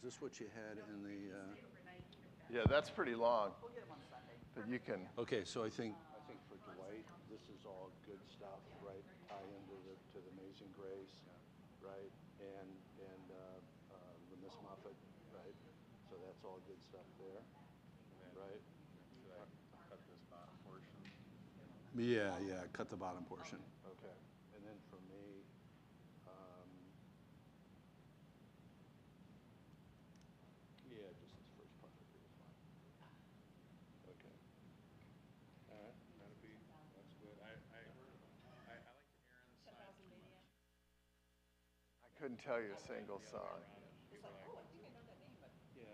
this what you had in the? Yeah, that's pretty long. But you can. Okay, so I think for Dwight, this is all good stuff, right? Tie into the Amazing Grace, right? And the Miss Muffet, right? So that's all good stuff there, right? Cut this bottom portion. Yeah, cut the bottom portion. Okay. And then for me, yeah, just this first part of it is fine. Okay. All right. That's good. I like Aaron's side too much. I couldn't tell you a single song. Yeah,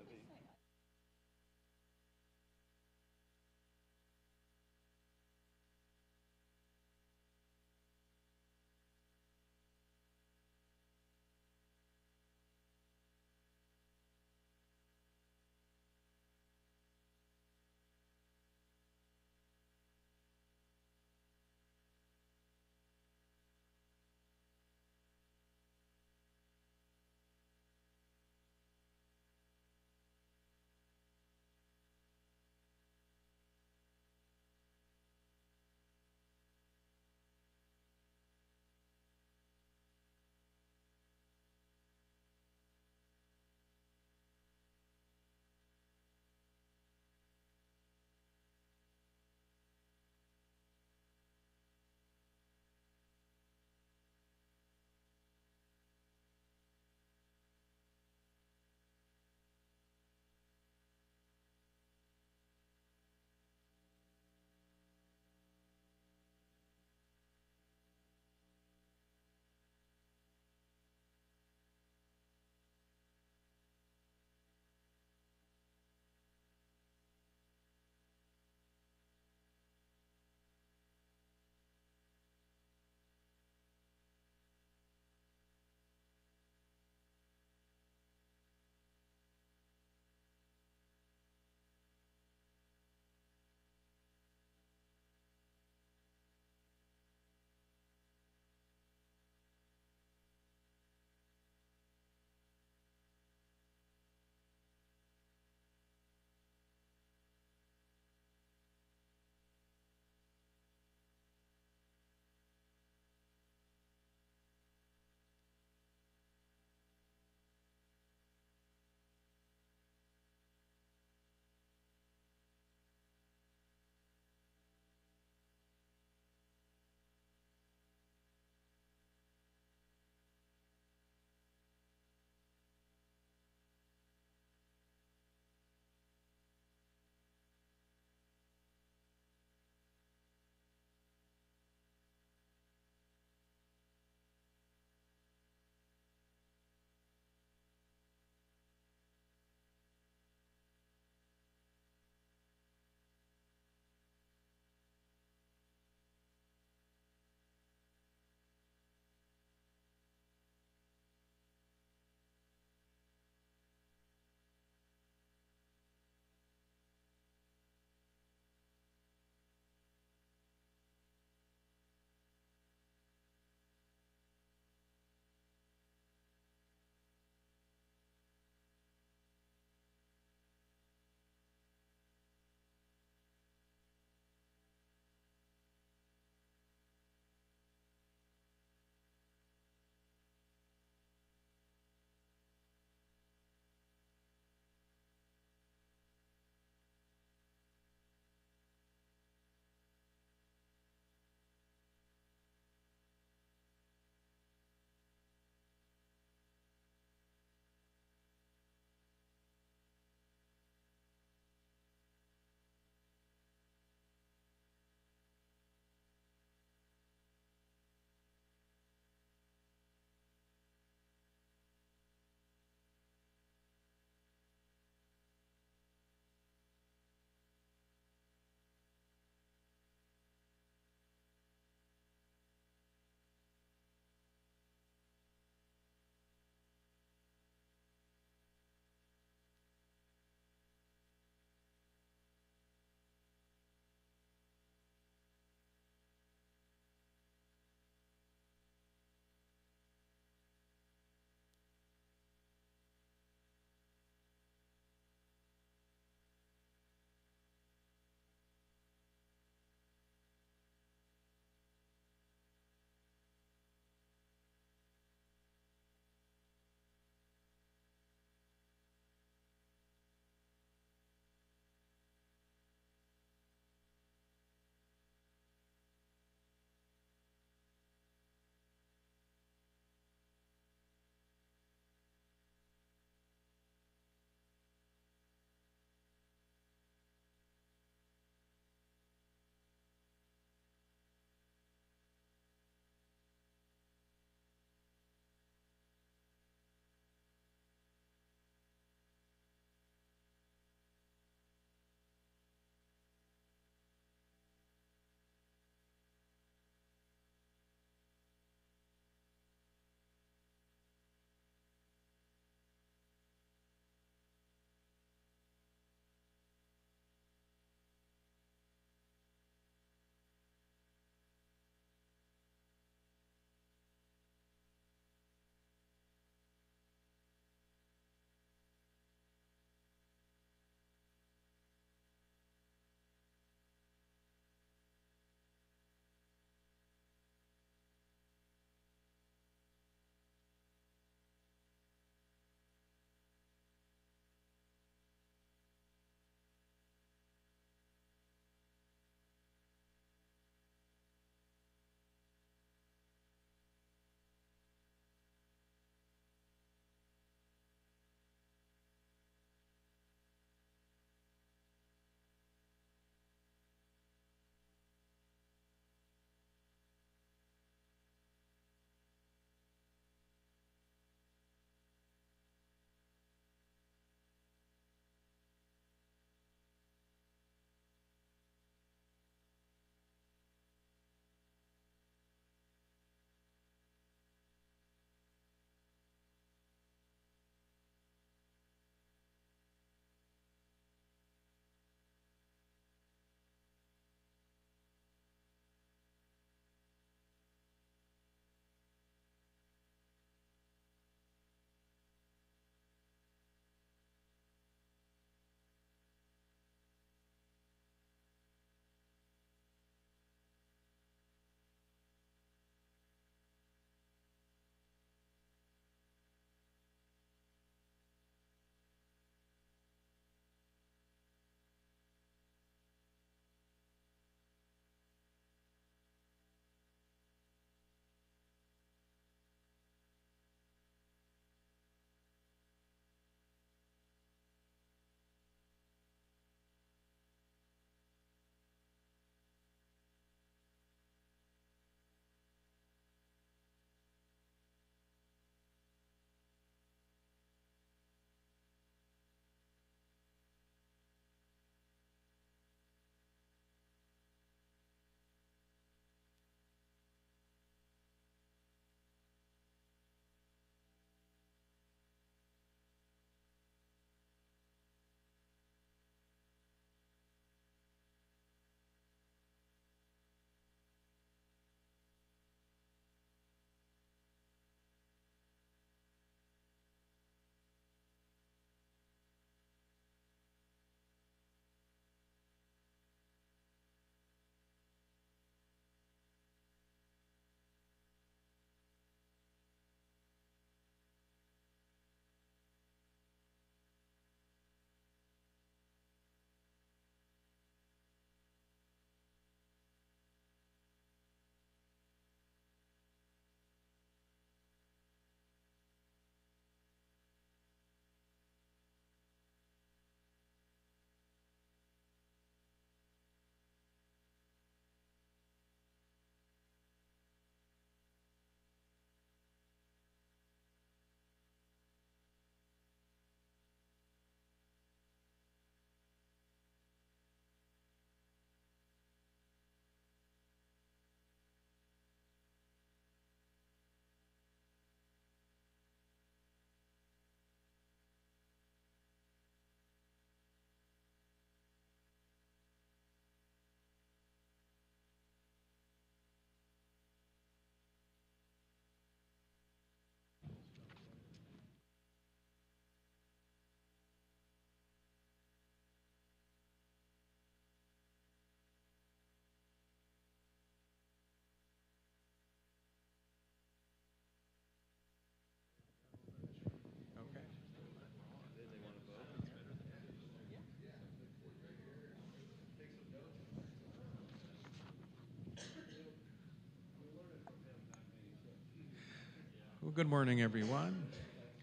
Well, good morning, everyone.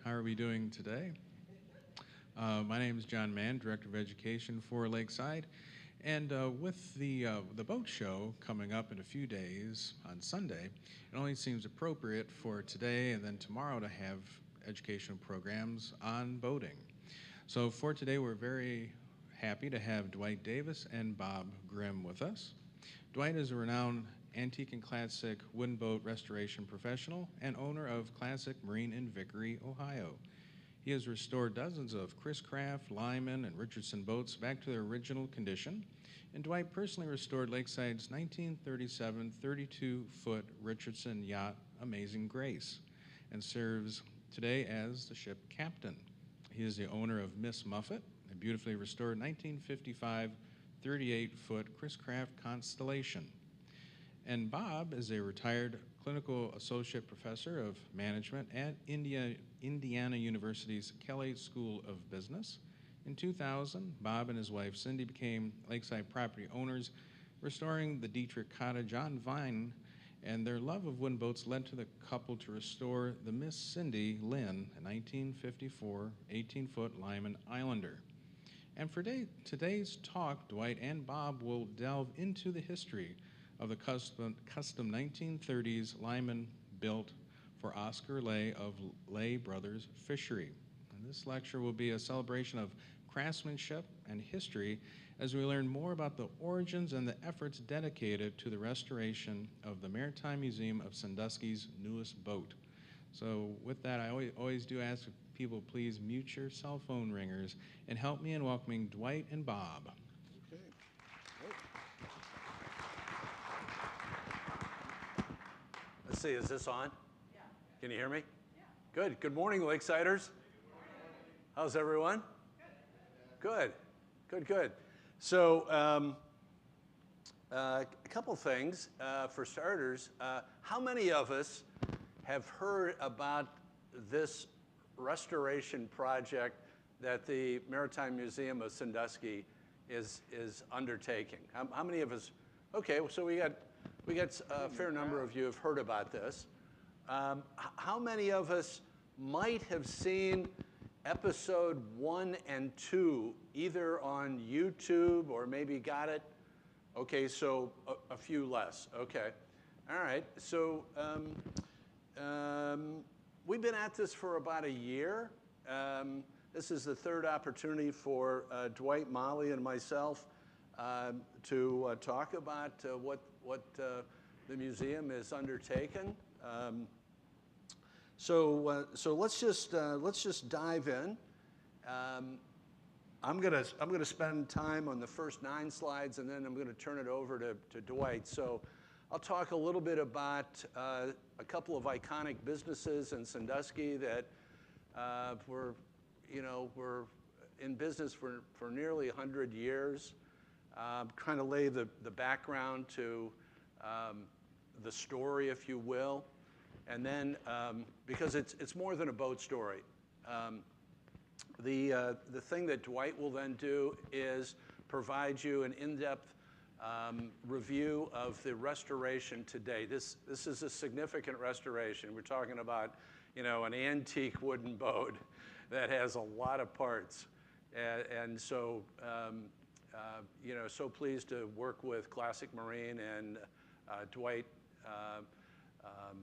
How are we doing today? My name is John Mann, Director of Education for Lakeside, and with the boat show coming up in a few days on Sunday, it only seems appropriate for today and then tomorrow to have educational programs on boating. So for today, we're very happy to have Dwight Davis and Bob Grimm with us. Dwight is a renowned antique and classic wooden boat restoration professional and owner of Classic Marine in Vickery, Ohio. He has restored dozens of Chris Craft, Lyman, and Richardson boats back to their original condition, and Dwight personally restored Lakeside's 1937 32-foot Richardson yacht, Amazing Grace, and serves today as the ship captain. He is the owner of Miss Muffet, a beautifully restored 1955 38-foot Chris Craft Constellation. And Bob is a retired clinical associate professor of management at Indiana University's Kelley School of Business. In 2000, Bob and his wife Cindy became Lakeside property owners, restoring the Dietrich Cottage on Vine, and their love of wooden boats led to the couple to restore the Miss Cindy Lynn, a 1954 18-foot Lyman Islander. And for today's talk, Dwight and Bob will delve into the history of the custom 1930s Lyman built for Oscar Lay of Lay Brothers Fishery. And this lecture will be a celebration of craftsmanship and history as we learn more about the origins and the efforts dedicated to the restoration of the Maritime Museum of Sandusky's newest boat. So with that, I always do ask people, please mute your cell phone ringers and help me in welcoming Dwight and Bob. Okay. Let's see, is this on? Yeah. Can you hear me? Yeah. Good. Good morning, Lakesiders. Good morning. How's everyone? Good. Good. So, a couple things. For starters, how many of us have heard about this restoration project that the Maritime Museum of Sandusky is undertaking? How many of us? Okay, so we got a fair number of you have heard about this. How many of us might have seen episode 1 and 2 either on YouTube or maybe got it? Okay, so a few less. Okay, all right. So we've been at this for about a year. This is the third opportunity for Dwight, Molly, and myself to talk about what the museum is undertaken. So let's just dive in. I'm gonna spend time on the first 9 slides, and then I'm gonna turn it over to Dwight. So I'll talk a little bit about a couple of iconic businesses in Sandusky that were in business for nearly 100 years. Kind of lay the background to the story, if you will, and then because it's more than a boat story. The thing that Dwight will then do is provide you an in-depth review of the restoration today. This is a significant restoration. We're talking about an antique wooden boat that has a lot of parts, and so so pleased to work with Classic Marine and Dwight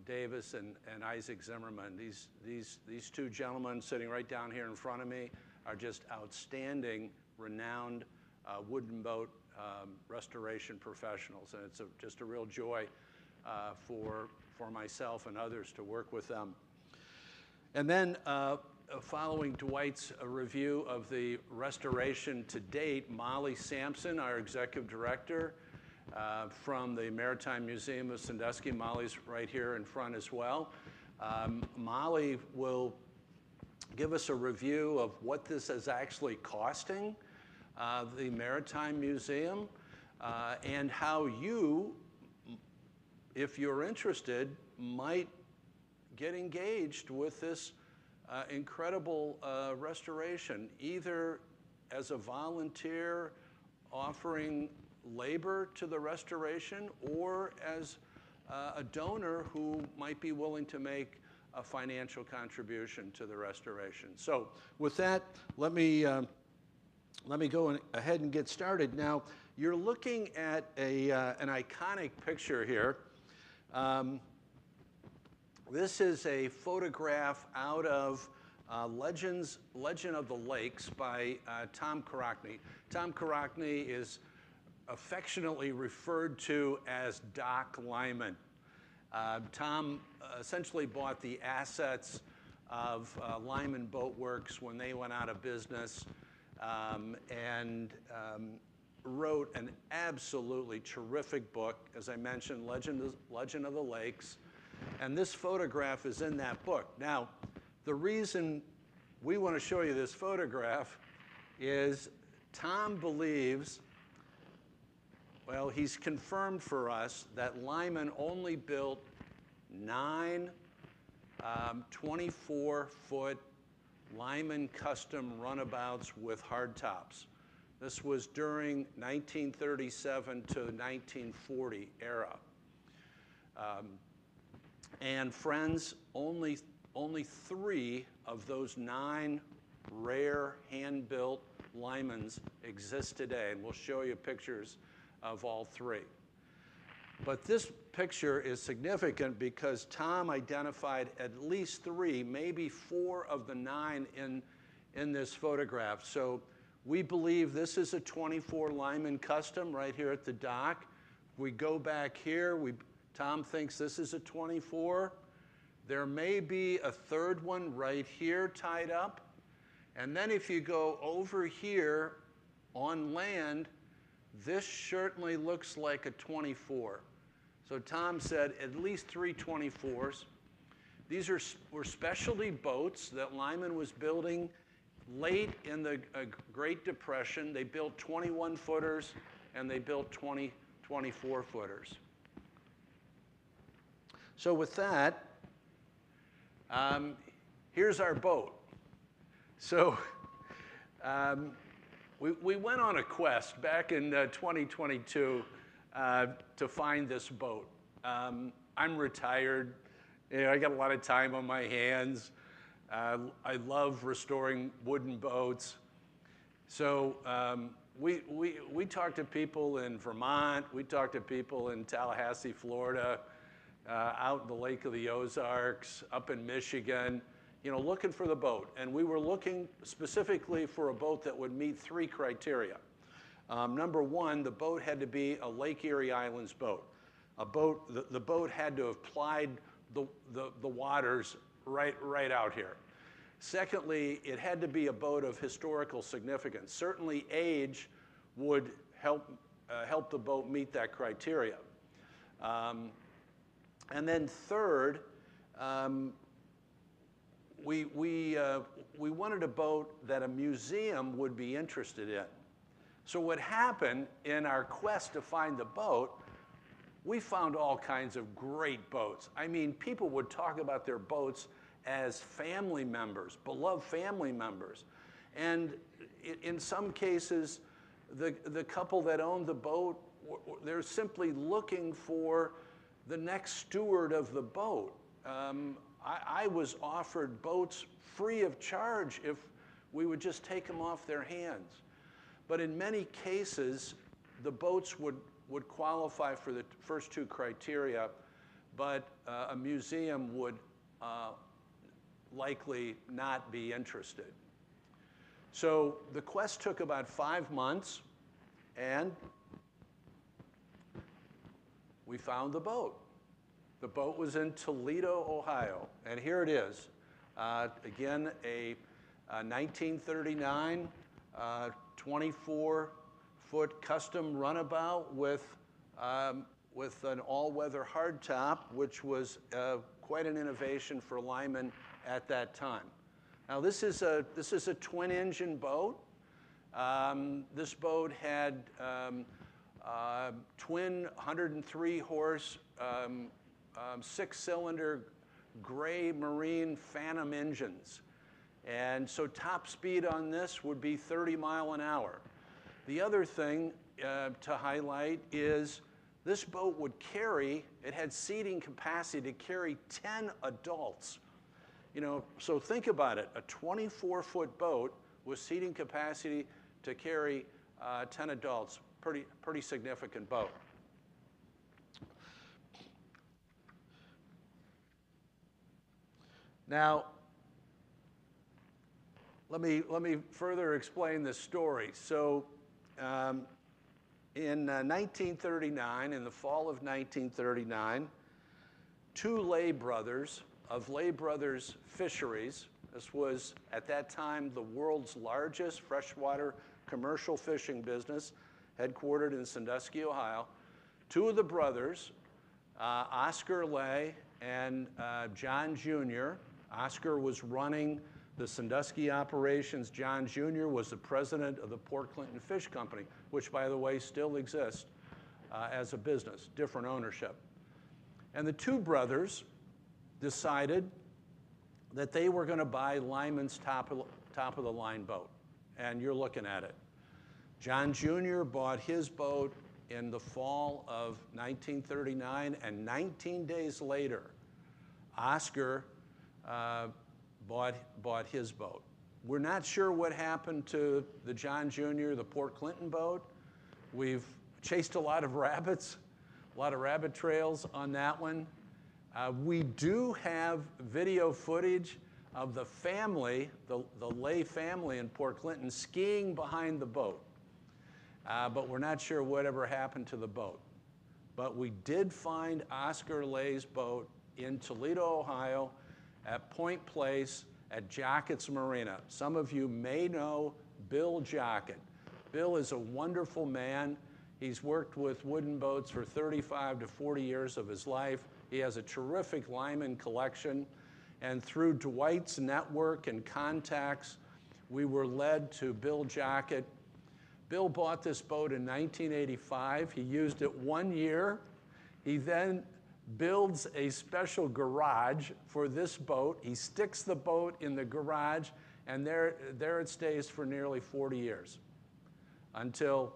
Davis and Isaac Zimmerman. These two gentlemen sitting right down here in front of me are just outstanding, renowned wooden boat restoration professionals, and it's just a real joy for myself and others to work with them. And then following Dwight's review of the restoration to date, Molly Sampson, our executive director from the Maritime Museum of Sandusky. Molly's right here in front as well. Molly will give us a review of what this is actually costing the Maritime Museum and how you, if you're interested, might get engaged with this incredible restoration, either as a volunteer offering labor to the restoration or as a donor who might be willing to make a financial contribution to the restoration. So with that, let me go ahead and get started. Now, you're looking at an iconic picture here. This is a photograph out of Legend of the Lakes by Tom Corackney. Tom Corackney is affectionately referred to as Doc Lyman. Tom essentially bought the assets of Lyman Boat Works when they went out of business, and wrote an absolutely terrific book, as I mentioned, Legend of the Lakes. And this photograph is in that book. Now, the reason we want to show you this photograph is Tom believes, well, he's confirmed for us that Lyman only built 9 24-foot Lyman custom runabouts with hardtops. This was during 1937 to 1940 era. And friends, only 3 of those 9 rare hand-built Lymans exist today, and we'll show you pictures of all 3. But this picture is significant because Tom identified at least 3, maybe 4 of the 9 in this photograph. So we believe this is a 24 Lyman custom right here at the dock. We go back here, Tom thinks this is a 24. There may be a 3rd one right here tied up. And then if you go over here on land, this certainly looks like a 24. So Tom said at least 3 24s. These were specialty boats that Lyman was building late in the Great Depression. They built 21-footers and they built 24-footers. So with that, here's our boat. So we went on a quest back in 2022 to find this boat. I'm retired. I got a lot of time on my hands. I love restoring wooden boats. So we talked to people in Vermont. We talked to people in Tallahassee, Florida, out in the Lake of the Ozarks, up in Michigan, looking for the boat. And we were looking specifically for a boat that would meet 3 criteria. Number 1, the boat had to be a Lake Erie Islands boat. The boat had to have plied the waters right out here. Secondly, it had to be a boat of historical significance. Certainly age would help the boat meet that criteria. And then third, we wanted a boat that a museum would be interested in. So what happened in our quest to find the boat, we found all kinds of great boats. I mean, people would talk about their boats as family members, beloved family members. And in some cases, the couple that owned the boat, they're simply looking for the next steward of the boat. I was offered boats free of charge if we would just take them off their hands. But in many cases, the boats would qualify for the first 2 criteria, but a museum would likely not be interested. So the quest took about 5 months, and we found the boat. The boat was in Toledo, Ohio, and here it is. Again, a 1939 24-foot custom runabout with an all-weather hardtop, which was quite an innovation for Lyman at that time. Now this is a twin-engine boat. This boat had twin 103-horse 6-cylinder gray marine Phantom engines. And so top speed on this would be 30 miles an hour. The other thing to highlight is this boat would carry, it had seating capacity to carry 10 adults. You know, so think about it, a 24-foot boat with seating capacity to carry 10 adults, pretty significant boat. Now, let me further explain this story. So, in 1939, in the fall of 1939, two Lay brothers of Lay Brothers Fisheries, this was at that time the world's largest freshwater commercial fishing business, headquartered in Sandusky, Ohio. Two of the brothers, Oscar Lay and John Jr. Oscar was running the Sandusky operations. John Jr. was the president of the Port Clinton Fish Company, which, by the way, still exists as a business, different ownership. And the two brothers decided that they were going to buy Lyman's top of the line boat. And you're looking at it. John Jr. bought his boat in the fall of 1939, and 19 days later, Oscar bought his boat. We're not sure what happened to the John Jr., the Port Clinton boat. We've chased a lot of rabbits, a lot of rabbit trails on that one. We do have video footage of the family, the Lay family in Port Clinton, skiing behind the boat. But we're not sure whatever happened to the boat. But we did find Oscar Lay's boat in Toledo, Ohio, at Point Place at Jockett's Marina. Some of you may know Bill Jockett. Bill is a wonderful man. He's worked with wooden boats for 35 to 40 years of his life. He has a terrific Lyman collection. And through Dwight's network and contacts, we were led to Bill Jockett. Bill bought this boat in 1985. He used it 1 year. He then builds a special garage for this boat. He sticks the boat in the garage, and there it stays for nearly 40 years until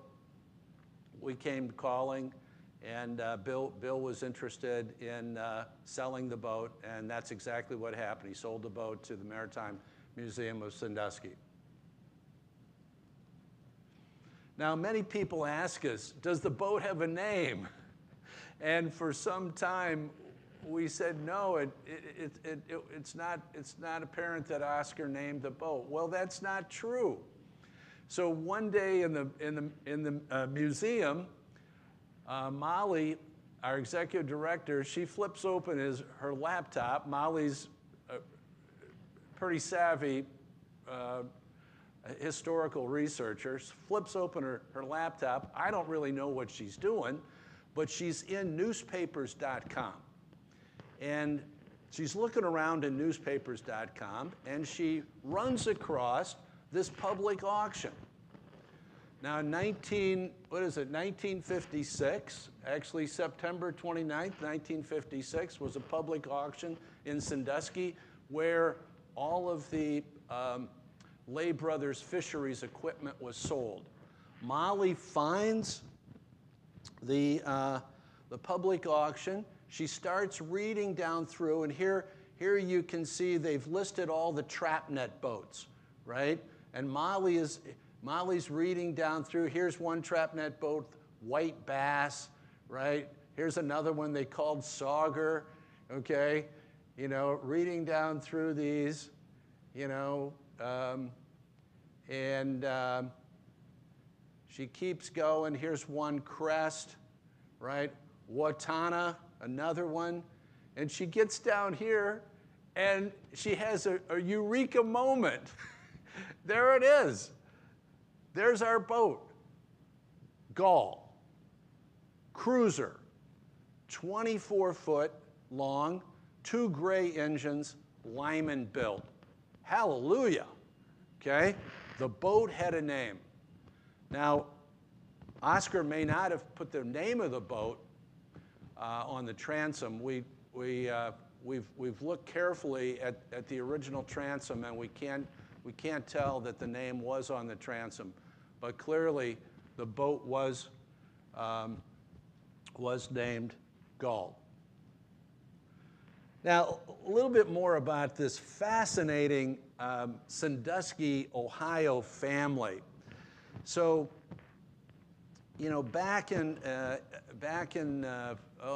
we came calling, and Bill was interested in selling the boat, and that's exactly what happened. He sold the boat to the Maritime Museum of Sandusky. Now, many people ask us, does the boat have a name? And for some time, we said, no, it's not apparent that Oscar named the boat. Well, that's not true. So one day in the museum, Molly, our executive director, she flips open her laptop. Molly's a pretty savvy historical researcher, flips open her laptop. I don't really know what she's doing, but she's in newspapers.com. And she's looking around in newspapers.com, and she runs across this public auction. Now, 1956, actually September 29th, 1956, was a public auction in Sandusky where all of the Lay Brothers Fisheries equipment was sold. Molly finds the public auction. She starts reading down through, and here you can see they've listed all the trap net boats, right? And Molly's reading down through. Here's one trap net boat, white bass, right? Here's another one they called Sauger, okay? You know, reading down through these, you know, she keeps going. Here's one crest, right? Watana, another one. And she gets down here, and she has a eureka moment. There it is. There's our boat. Gull. Cruiser. 24-foot long, 2 gray engines, Lyman built. Hallelujah. Okay? The boat had a name. Now, Oscar may not have put the name of the boat on the transom. We've looked carefully at the original transom, and we can't tell that the name was on the transom, but clearly the boat was named Gull. Now, a little bit more about this fascinating Sandusky, Ohio family. So, you know, back in the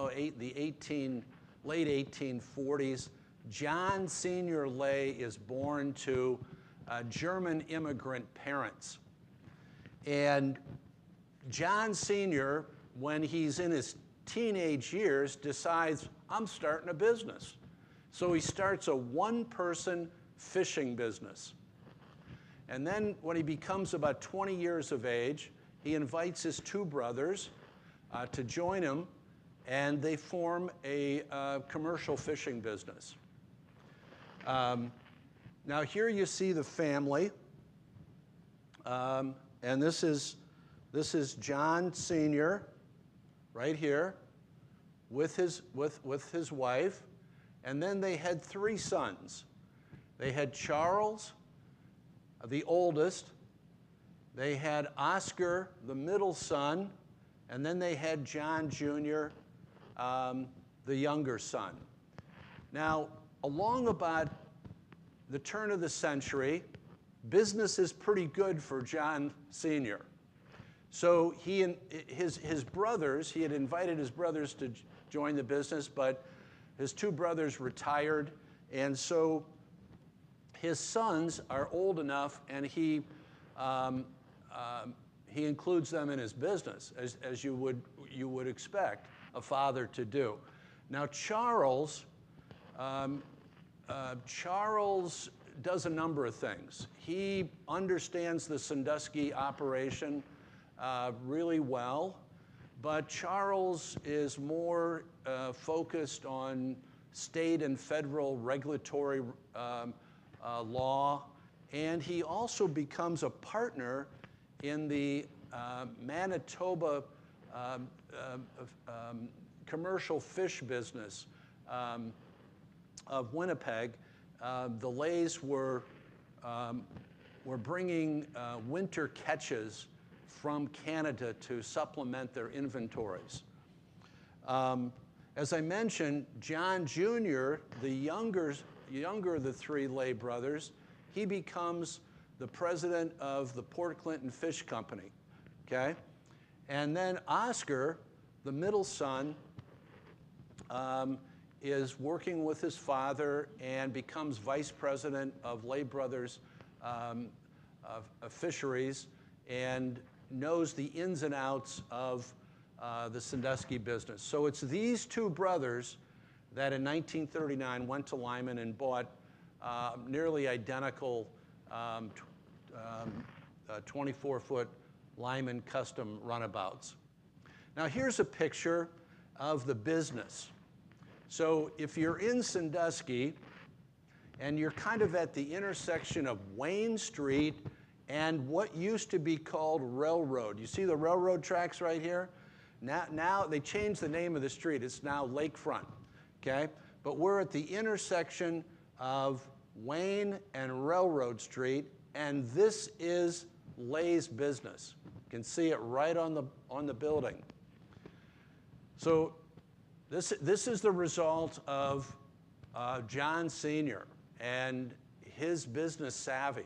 late 1840s, John Senior Lay is born to German immigrant parents. And John Sr., when he's in his teenage years, decides, I'm starting a business. So he starts a one-person fishing business. And then when he becomes about 20 years of age, he invites his two brothers to join him, and they form a commercial fishing business. Now here you see the family, and this is John Sr. right here with his wife, and then they had three sons. They had Charles, the oldest. They had Oscar, the middle son, and then they had John Jr., the younger son. Now, along about the turn of the century, business is pretty good for John Sr. So he and his brothers, he had invited his brothers to join the business, but his two brothers retired, and so his sons are old enough, and he includes them in his business, as you would expect a father to do. Now Charles does a number of things. He understands the Sandusky operation really well, but Charles is more focused on state and federal regulatory law, and he also becomes a partner in the Manitoba commercial fish business of Winnipeg. The Lays were bringing winter catches from Canada to supplement their inventories. As I mentioned, John Jr., the younger of the three Lay brothers, he becomes the president of the Port Clinton Fish Company, okay? And then Oscar, the middle son, is working with his father and becomes vice president of Lay Brothers Fisheries and knows the ins and outs of the Sandusky business. So it's these two brothers that in 1939 went to Lyman and bought nearly identical 24-foot Lyman custom runabouts. Now here's a picture of the business. So if you're in Sandusky and you're kind of at the intersection of Wayne Street and what used to be called Railroad. You see the railroad tracks right here? Now they changed the name of the street. It's now Lakefront, okay? But we're at the intersection of Wayne and Railroad Street, and this is Lay's business. You can see it right on the building. So this is the result of John Sr. and his business savvy.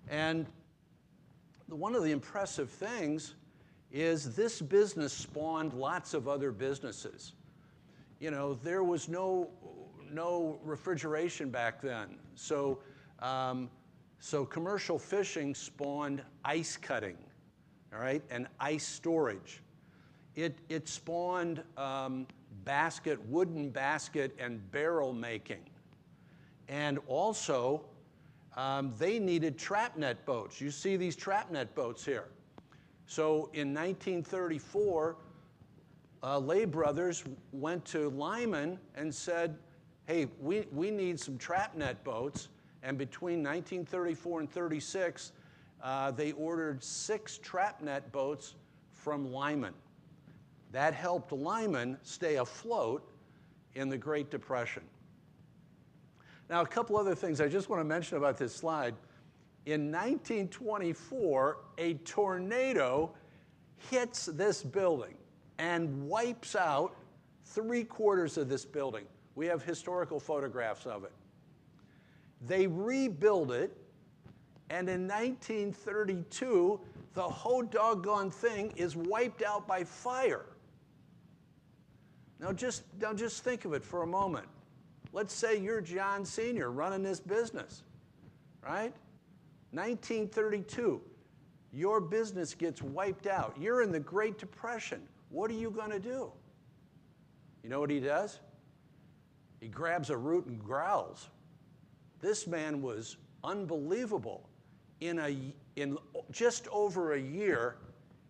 And one of the impressive things is this business spawned lots of other businesses. You know, there was no refrigeration back then. So commercial fishing spawned ice cutting, all right, and ice storage. It spawned wooden basket and barrel making. And also, they needed trap net boats. You see these trap net boats here. So in 1934, Lay Brothers went to Lyman and said, hey, we need some trap net boats. And between 1934 and 36, they ordered 6 trap net boats from Lyman. That helped Lyman stay afloat in the Great Depression. Now, a couple other things I just want to mention about this slide. In 1924, a tornado hits this building and wipes out 3/4 of this building. We have historical photographs of it. They rebuild it, and in 1932, the whole doggone thing is wiped out by fire. Now just think of it for a moment. Let's say you're John Sr. running this business, right? 1932, your business gets wiped out. You're in the Great Depression. What are you going to do? You know what he does? He grabs a root and growls. This man was unbelievable. In just over a year,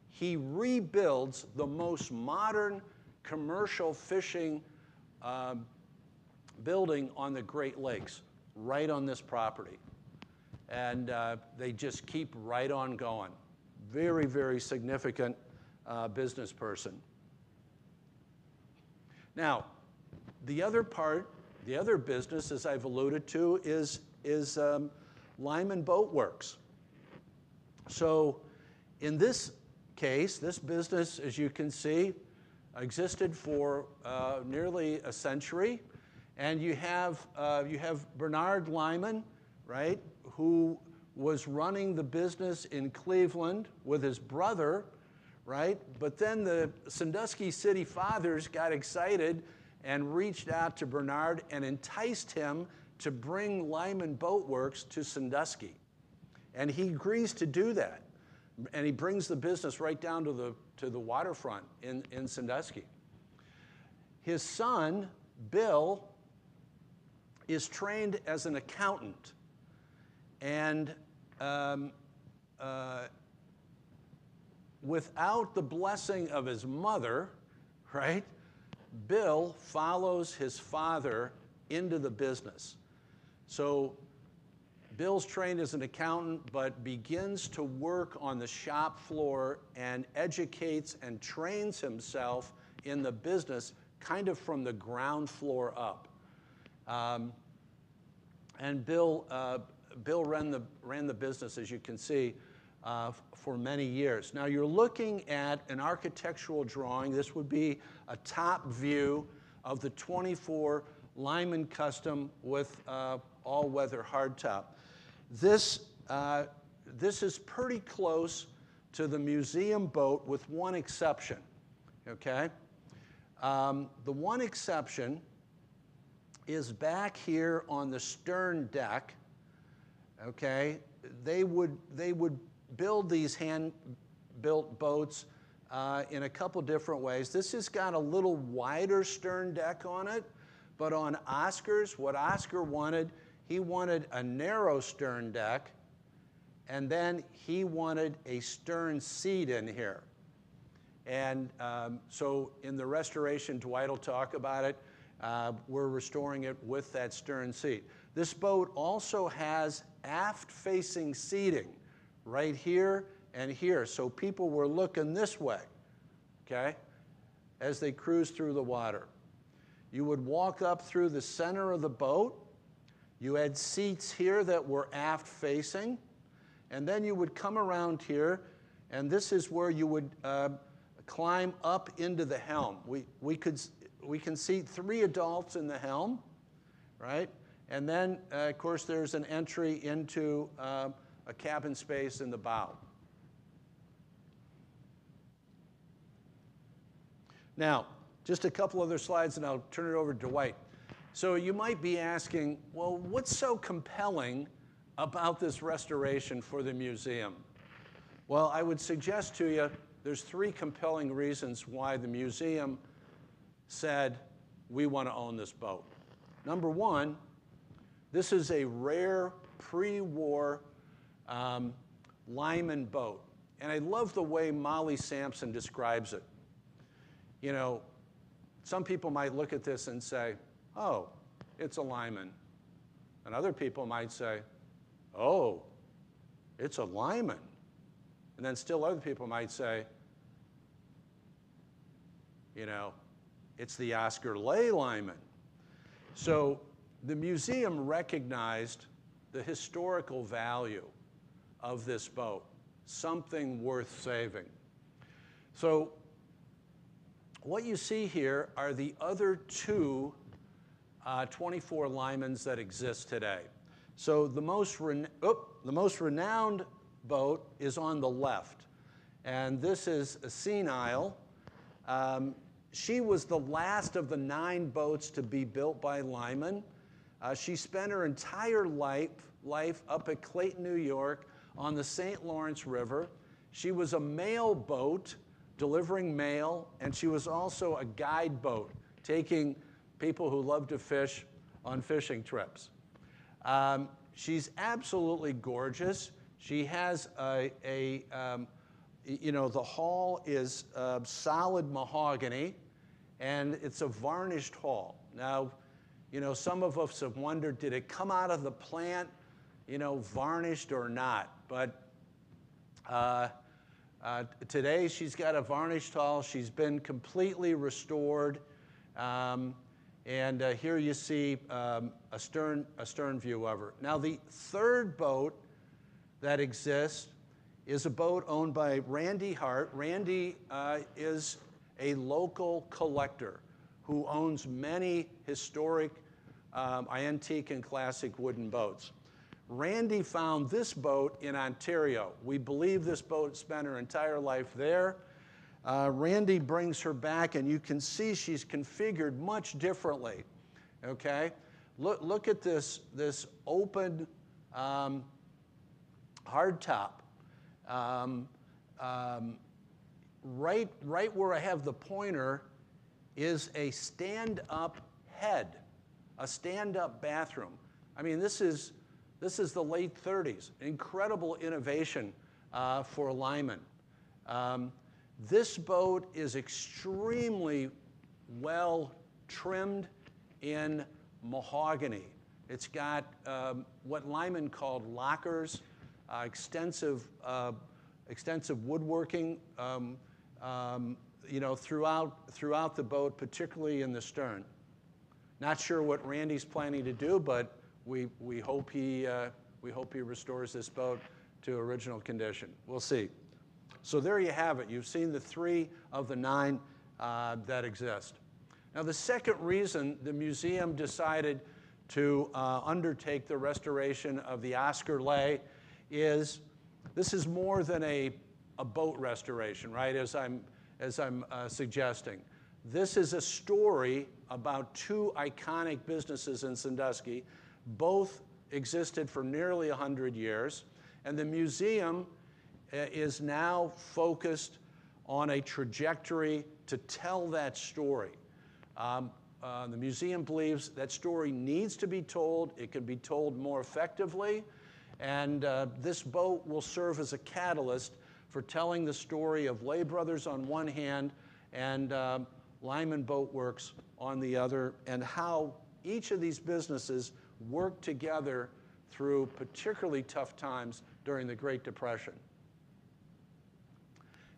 he rebuilds the most modern commercial fishing building on the Great Lakes, right on this property. And they just keep right on going. Very, very significant business person. Now, the other part, the other business, as I've alluded to, is Lyman Boat Works. So in this case, this business, as you can see, existed for nearly a century. And you have Bernard Lyman, right, who was running the business in Cleveland with his brother, right? But then the Sandusky City Fathers got excited and reached out to Bernard and enticed him to bring Lyman Boat Works to Sandusky. And he agrees to do that. And he brings the business right down to the waterfront in Sandusky. His son, Bill, is trained as an accountant. And without the blessing of his mother, right, Bill follows his father into the business. So Bill's trained as an accountant, but begins to work on the shop floor and educates and trains himself in the business kind of from the ground floor up. And Bill ran the business, as you can see, for many years. Now you're looking at an architectural drawing. This would be a top view of the 24 Lyman Custom with all-weather hardtop. This is pretty close to the museum boat with one exception, okay? The one exception is back here on the stern deck, okay? They would build these hand-built boats in a couple different ways. This has got a little wider stern deck on it, but on Oscar's, what Oscar wanted, he wanted a narrow stern deck, and then he wanted a stern seat in here. And so in the restoration, Dwight will talk about it, we're restoring it with that stern seat. This boat also has aft-facing seating right here and here, so people were looking this way, okay, as they cruised through the water. You would walk up through the center of the boat. You had seats here that were aft-facing, and then you would come around here, and this is where you would climb up into the helm. We can seat 3 adults in the helm, right? And then, of course, there's an entry into a cabin space in the bow. Now, just a couple other slides, and I'll turn it over to Dwight. So you might be asking, well, what's so compelling about this restoration for the museum? Well, I would suggest to you there's 3 compelling reasons why the museum said, we want to own this boat. Number 1, this is a rare pre-war Lyman boat. And I love the way Molly Sampson describes it. You know, some people might look at this and say, oh, it's a Lyman. And other people might say, oh, it's a Lyman. And then still other people might say, you know, it's the Oscar Lay Lyman. So the museum recognized the historical value of this boat, something worth saving. So what you see here are the other 2 24 Lymans that exist today. So the most renowned boat is on the left, and this is a Senile. She was the last of the 9 boats to be built by Lyman. She spent her entire life up at Clayton, New York on the St. Lawrence River. She was a mail boat delivering mail, and she was also a guide boat taking people who love to fish on fishing trips. She's absolutely gorgeous. She has the hull is solid mahogany, and it's a varnished hull. Now, some of us have wondered, did it come out of the plant, varnished or not? But today she's got a varnished hull. She's been completely restored. And here you see a stern view of her. Now, the third boat that exists is a boat owned by Randy Hart. Randy is a local collector who owns many historic, antique and classic wooden boats. Randy found this boat in Ontario. We believe this boat spent her entire life there. Randy brings her back, and you can see she's configured much differently. Okay, look at this open hardtop. Right where I have the pointer is a stand-up head, a stand-up bathroom. I mean, this is the late 30s. Incredible innovation for Lyman. This boat is extremely well trimmed in mahogany. It's got what Lyman called lockers, extensive woodworking, throughout the boat, particularly in the stern. Not sure what Randy's planning to do, but we hope he restores this boat to original condition. We'll see. So there you have it. You've seen the 3 of the 9 that exist. Now, the second reason the museum decided to undertake the restoration of the Oscar Lay is this is more than a boat restoration, right? As I'm suggesting. This is a story about 2 iconic businesses in Sandusky. Both existed for nearly 100 years, and the museum is now focused on a trajectory to tell that story. The museum believes that story needs to be told. It can be told more effectively, and this boat will serve as a catalyst for telling the story of Lay Brothers on one hand and Lyman Boat Works on the other, and how each of these businesses worked together through particularly tough times during the Great Depression.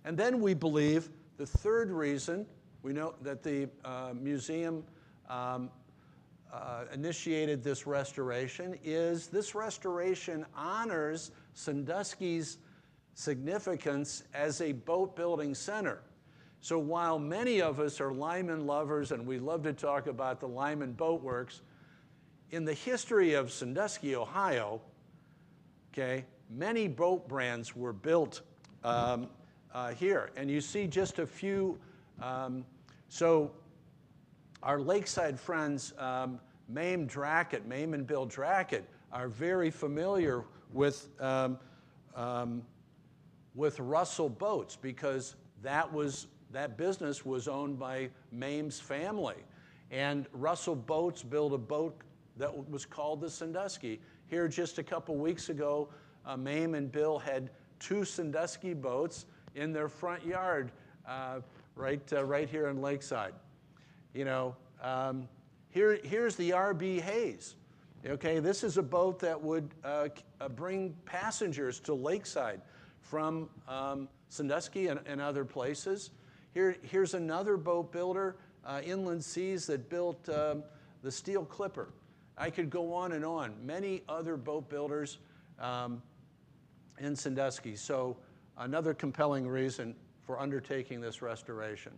And then we believe the third reason we know that the museum initiated this restoration is this restoration honors Sandusky's significance as a boat building center. So while many of us are Lyman lovers and we love to talk about the Lyman Boat Works, in the history of Sandusky, Ohio, okay, many boat brands were built here. And you see just a few. So our lakeside friends, Mame and Bill Drackett, are very familiar with Russell Boats because that business was owned by Mame's family. And Russell Boats built a boat that was called the Sandusky. Here just a couple weeks ago, Mame and Bill had 2 Sandusky boats in their front yard right here in Lakeside. Here's the R.B. Hayes. Okay, this is a boat that would bring passengers to Lakeside from Sandusky and other places. Here's another boat builder, Inland Seas, that built the Steel Clipper. I could go on and on. Many other boat builders in Sandusky. So another compelling reason for undertaking this restoration.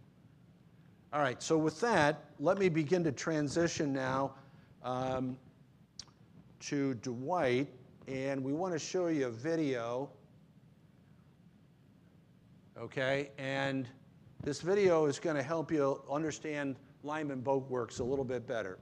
All right, so with that, let me begin to transition now to Dwight, and we want to show you a video. Okay, and this video is going to help you understand Lyman Boat Works a little bit better.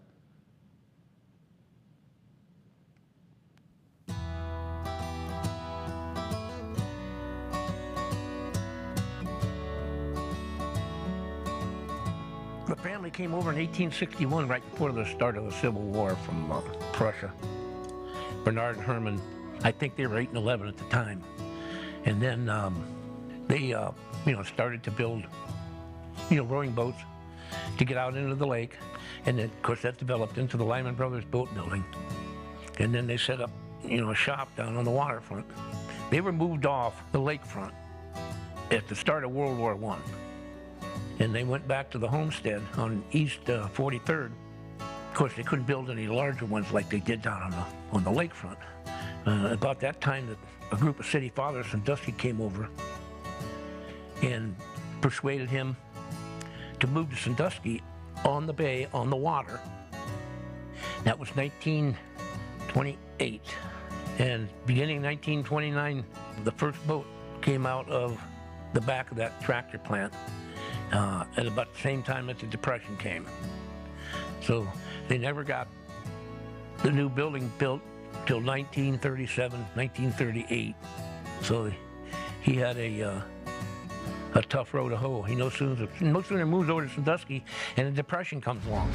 The family came over in 1861, right before the start of the Civil War from Prussia. Bernard and Herman, I think they were 8 and 11 at the time. And then they, started to build, rowing boats to get out into the lake. And then, of course, that developed into the Lyman Brothers boat building. And then they set up, a shop down on the waterfront. They were moved off the lakefront at the start of World War I. And they went back to the homestead on East 43rd. Of course, they couldn't build any larger ones like they did down on the lakefront. About that time, that a group of city fathers from Dusky came over and persuaded him to move to Sandusky on the bay, on the water. That was 1928. And beginning in 1929, the first boat came out of the back of that tractor plant at about the same time that the Depression came. So they never got the new building built till 1937, 1938. So he had a tough row to hoe. He no sooner moves over to Sandusky and the Depression comes along.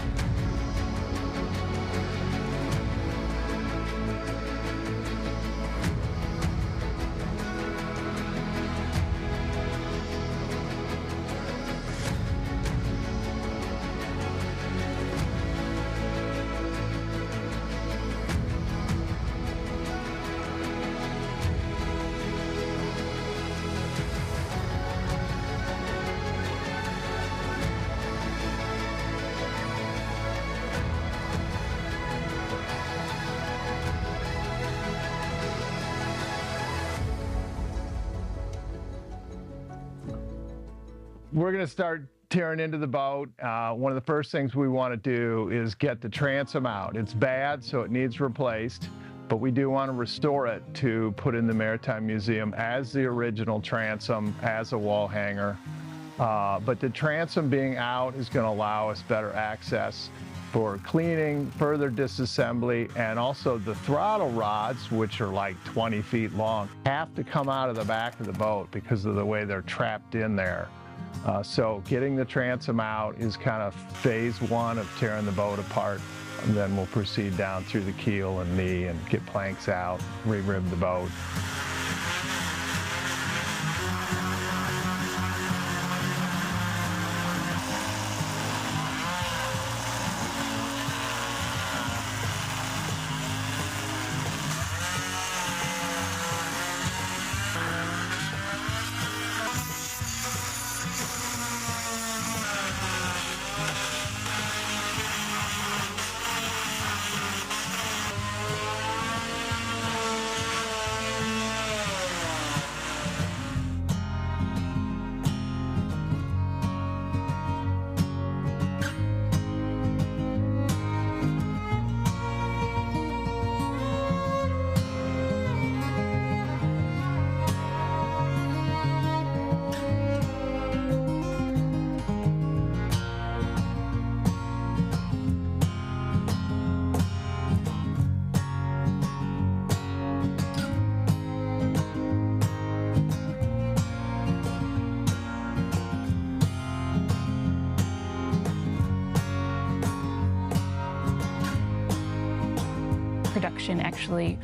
We're going to start tearing into the boat. One of the first things we want to do is get the transom out. It's bad, so it needs replaced, but we do want to restore it to put in the Maritime Museum as the original transom, as a wall hanger. But the transom being out is going to allow us better access for cleaning, further disassembly, and also the throttle rods, which are like 20 feet long, have to come out of the back of the boat because of the way they're trapped in there. So getting the transom out is kind of phase one of tearing the boat apart. And then we'll proceed down through the keel and knee and get planks out, re-rib the boat. Production actually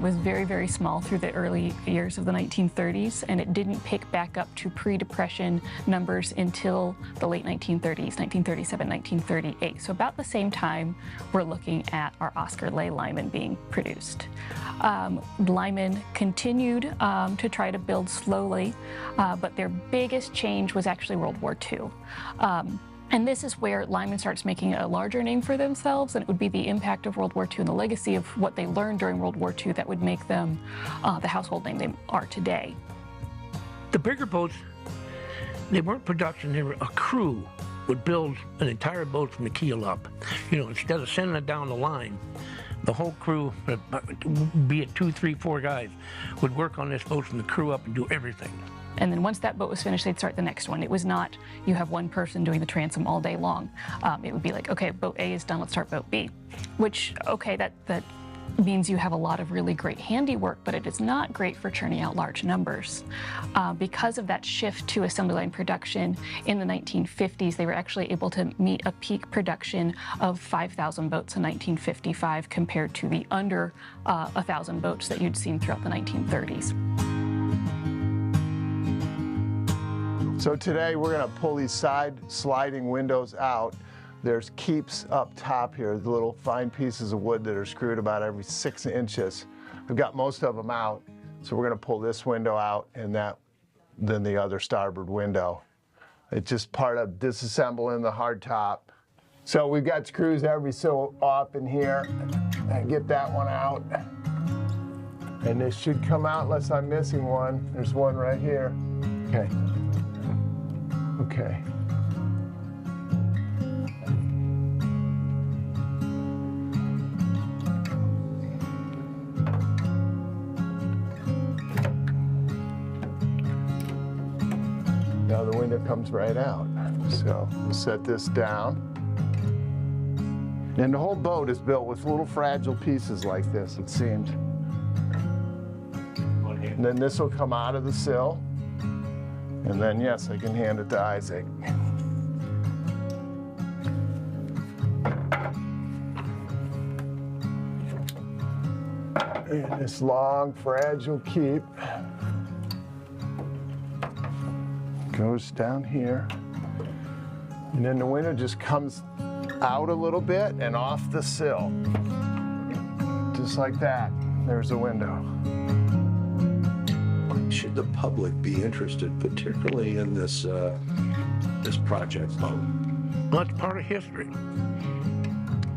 was very, very small through the early years of the 1930s, and it didn't pick back up to pre-Depression numbers until the late 1930s, 1937, 1938. So about the same time, we're looking at our Oscar Leigh Lyman being produced. Lyman continued to try to build slowly, but their biggest change was actually World War II. And this is where Lyman starts making a larger name for themselves, and it would be the impact of World War II and the legacy of what they learned during World War II that would make them the household name they are today. The bigger boats, they weren't production, they were a crew would build an entire boat from the keel up. You know, instead of sending it down the line, the whole crew, be it 2, 3, 4 guys, would work on this boat from the crew up and do everything. And then once that boat was finished, they'd start the next one. It was not, you have one person doing the transom all day long. It would be like, okay, boat A is done, let's start boat B. Which, okay, that means you have a lot of really great handiwork, but it is not great for churning out large numbers. Because of that shift to assembly line production in the 1950s, they were actually able to meet a peak production of 5,000 boats in 1955 compared to the under 1,000 boats that you'd seen throughout the 1930s. So today we're going to pull these side sliding windows out. There's keeps up top here, the little fine pieces of wood that are screwed about every 6 inches. We've got most of them out, so we're going to pull this window out and then the other starboard window. It's just part of disassembling the hard top. So we've got screws every so often here. And get that one out. And this should come out unless I'm missing one. There's one right here. Okay. Okay. Now the window comes right out. So we'll set this down. And the whole boat is built with little fragile pieces like this, it seems. And then this will come out of the sill. And then, yes, I can hand it to Isaac. And this long, fragile keep goes down here. And then the window just comes out a little bit and off the sill. Just like that. There's the window. Should the public be interested, particularly in this this project? Well, it's part of history.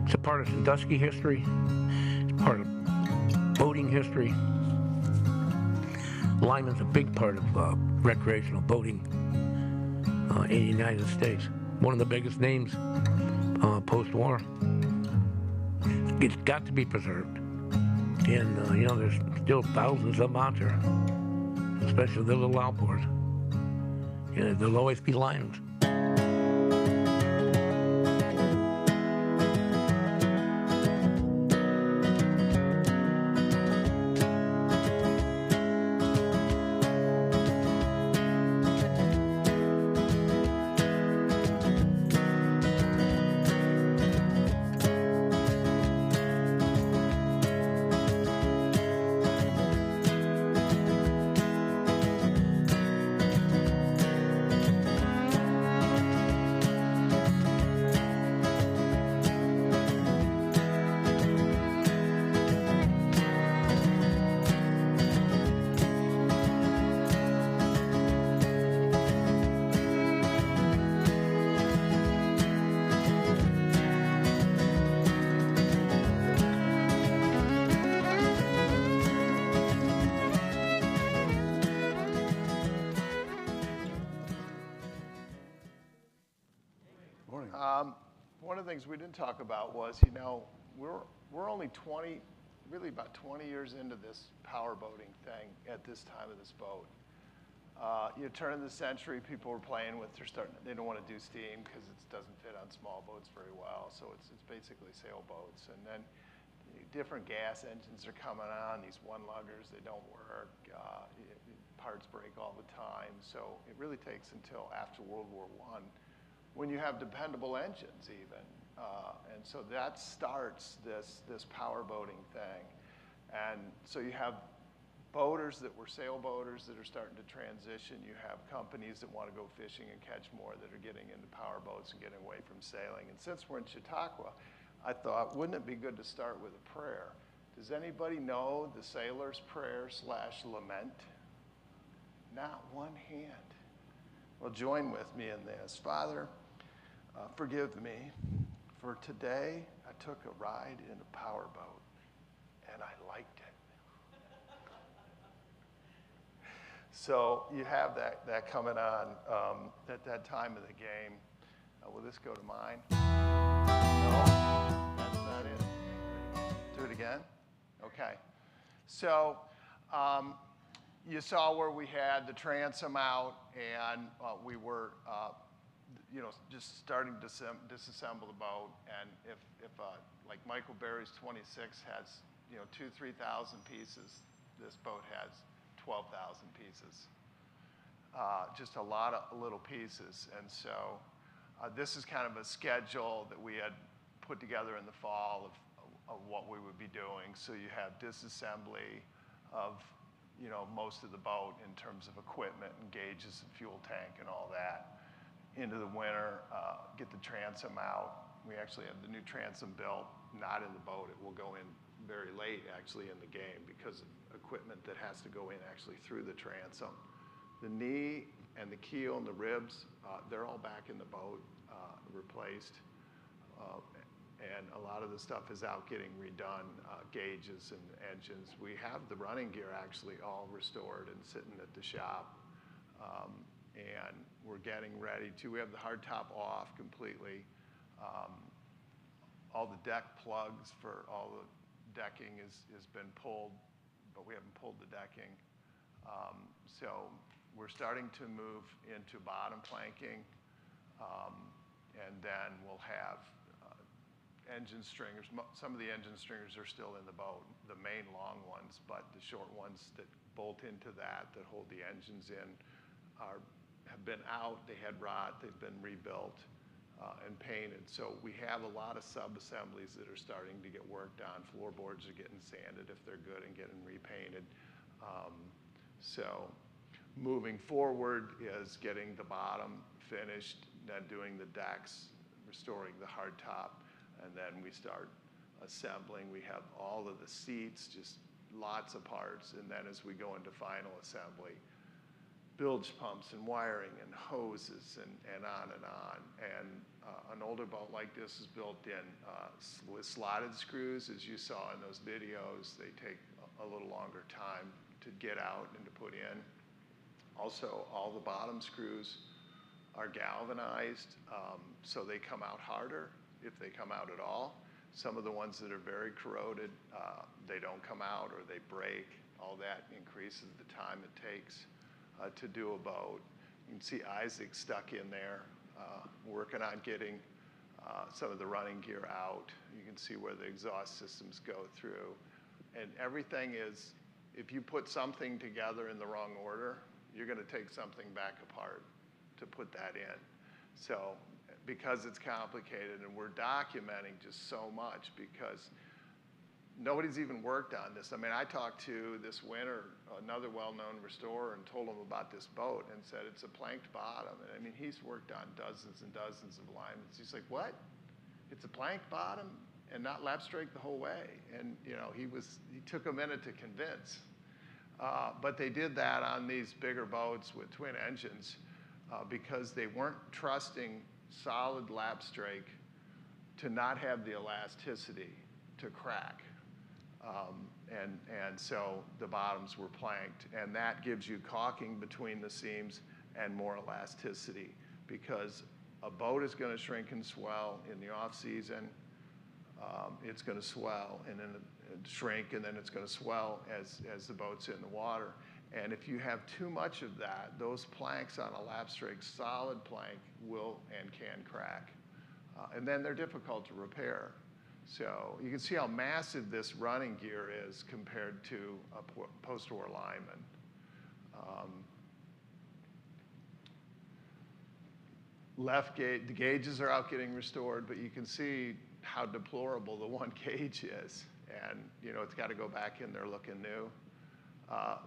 It's a part of Sandusky history. It's part of boating history. Lyman's a big part of recreational boating in the United States. One of the biggest names post-war. It's got to be preserved. And, you know, there's still thousands of them out there, especially the little outboards. You know, there'll always be Lyman's. One of the things we didn't talk about was, you know, we're only really about 20 years into this power boating thing at this time of this boat. You know, turn of the century, people were playing with, they don't want to do steam because it doesn't fit on small boats very well. So it's basically sailboats. And then different gas engines are coming on, these one-luggers, they don't work. Parts break all the time. So it really takes until after World War I when you have dependable engines even. And so that starts this power boating thing. And so you have boaters that were sailboaters that are starting to transition. You have companies that want to go fishing and catch more that are getting into power boats and getting away from sailing. And since we're in Chautauqua, I thought, wouldn't it be good to start with a prayer? Does anybody know the sailor's prayer / lament? Not one hand. Well, join with me in this. Father, forgive me, for today I took a ride in a power boat, and I liked it. So you have that coming on at that time of the game. Will this go to mine? No, that's not it. Do it again? Okay. So you saw where we had the transom out, and we were, just starting to disassemble the boat. And if like Michael Berry's 26 has, 3,000 pieces, this boat has 12,000 pieces. Just a lot of little pieces. And so this is kind of a schedule that we had put together in the fall of what we would be doing. So you have disassembly of, most of the boat in terms of equipment and gauges and fuel tank and all that. Into the winter, get the transom out. We actually have the new transom built, not in the boat. It will go in very late, actually, in the game because of equipment that has to go in actually through the transom. The knee and the keel and the ribs, they're all back in the boat, replaced. And a lot of the stuff is out getting redone, gauges and engines. We have the running gear actually all restored and sitting at the shop. And we're getting ready to, we have the hardtop off completely. All the deck plugs for all the decking has been pulled, but we haven't pulled the decking. So we're starting to move into bottom planking, and then we'll have engine stringers. Some of the engine stringers are still in the boat, the main long ones, but the short ones that bolt into that hold the engines in have been out. They had rot, they've been rebuilt and painted. So we have a lot of sub-assemblies that are starting to get worked on. Floorboards are getting sanded if they're good and getting repainted. So moving forward is getting the bottom finished, then doing the decks, restoring the hardtop, and then we start assembling. We have all of the seats, just lots of parts, and then as we go into final assembly, bilge pumps and wiring and hoses and on and on. And an older boat like this is built in with slotted screws, as you saw in those videos. They take a little longer time to get out and to put in. Also, all the bottom screws are galvanized, so they come out harder if they come out at all. Some of the ones that are very corroded, they don't come out or they break. All that increases the time it takes to do a boat. You can see Isaac stuck in there, working on getting some of the running gear out. You can see where the exhaust systems go through. And everything is, if you put something together in the wrong order, you're going to take something back apart to put that in. So because it's complicated, and we're documenting just so much because nobody's even worked on this. I mean, I talked to this winter, another well-known restorer, and told him about this boat and said it's a planked bottom. And I mean, he's worked on dozens and dozens of alignments. He's like, what? It's a planked bottom and not lap strake the whole way? And he took a minute to convince. But they did that on these bigger boats with twin engines because they weren't trusting solid lap strake to not have the elasticity to crack. And so the bottoms were planked, and that gives you caulking between the seams and more elasticity because a boat is going to shrink and swell in the off season. It's going to swell and then shrink, and then it's going to swell as the boat's in the water. And if you have too much of that, those planks on a lap strake solid plank will and can crack. And then they're difficult to repair. So you can see how massive this running gear is compared to a post-war lineman. Left gauge, the gauges are out getting restored, but you can see how deplorable the one gauge is. And it's got to go back in there looking new.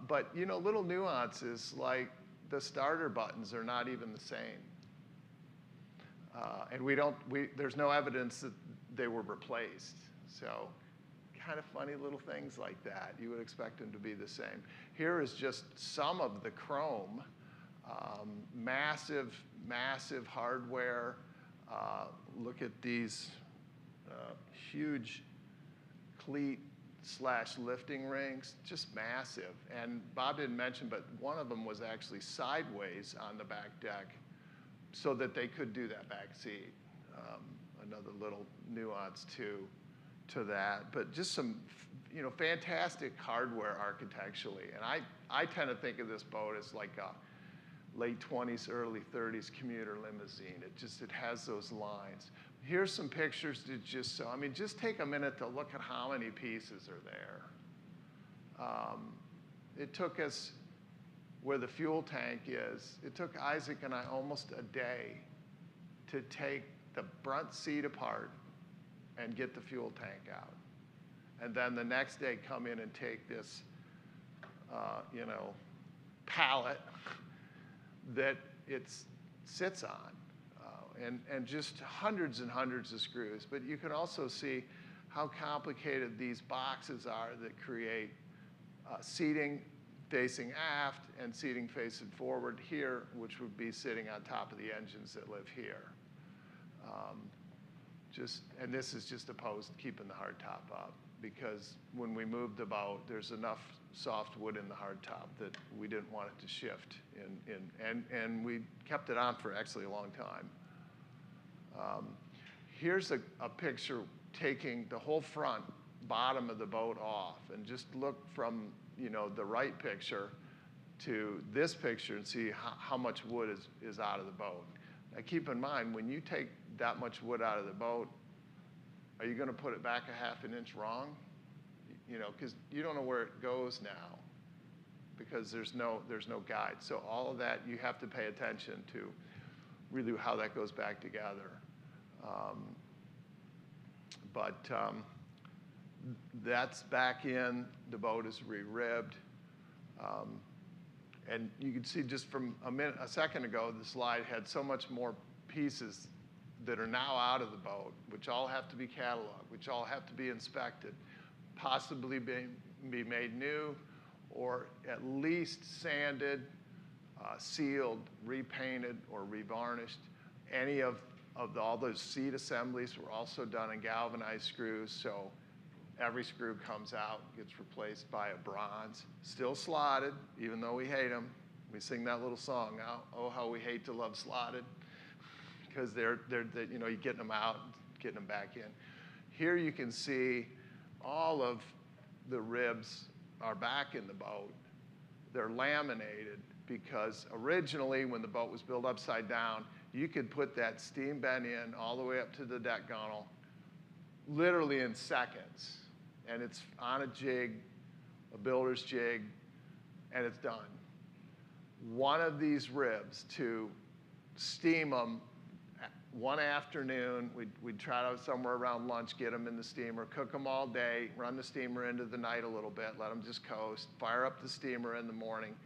But little nuances like the starter buttons are not even the same. And there's no evidence that they were replaced. So kind of funny little things like that. You would expect them to be the same. Here is just some of the chrome, massive, massive hardware. Look at these huge cleat / lifting rings, just massive. And Bob didn't mention, but one of them was actually sideways on the back deck so that they could do that back seat. Another little nuance to that, but just some, you know, fantastic hardware architecturally. And I tend to think of this boat as like a late 20s, early 30s commuter limousine. It has those lines. Here's some pictures to just I mean, just take a minute to look at how many pieces are there. It took us, where the fuel tank is, it took Isaac and I almost a day to take the front seat apart and get the fuel tank out. And then the next day come in and take this, you know, pallet that it sits on. And just hundreds and hundreds of screws. But you can also see how complicated these boxes are that create seating facing aft and seating facing forward here, which would be sitting on top of the engines that live here. And this is just opposed to keeping the hardtop up, because when we moved the boat, there's enough soft wood in the hardtop that we didn't want it to shift. And we kept it on for actually a long time. Here's a picture taking the whole front bottom of the boat off, and just look from, you know, the right picture to this picture and see how much wood is out of the boat. Now keep in mind, when you take that much wood out of the boat, are you going to put it back a half an inch wrong? You know, because you don't know where it goes now, because there's no guide. So all of that, you have to pay attention to really how that goes back together. That's back in, the boat is re-ribbed. And you can see just from a second ago, the slide had so much more pieces that are now out of the boat, which all have to be cataloged, which all have to be inspected, possibly be made new, or at least sanded, sealed, repainted, or revarnished. Any of all those seat assemblies were also done in galvanized screws, so every screw comes out, gets replaced by a bronze, still slotted, even though we hate them. We sing that little song now, "Oh, how we hate to love slotted," because they're you know, you're getting them out, getting them back in. Here you can see all of the ribs are back in the boat. They're laminated because originally, when the boat was built upside down, you could put that steam bend in all the way up to the deck gunnel, literally in seconds. And it's on a jig, a builder's jig, and it's done. One of these ribs, to steam them one afternoon, we'd try to somewhere around lunch, get them in the steamer, cook them all day, run the steamer into the night a little bit, let them just coast, fire up the steamer in the morning,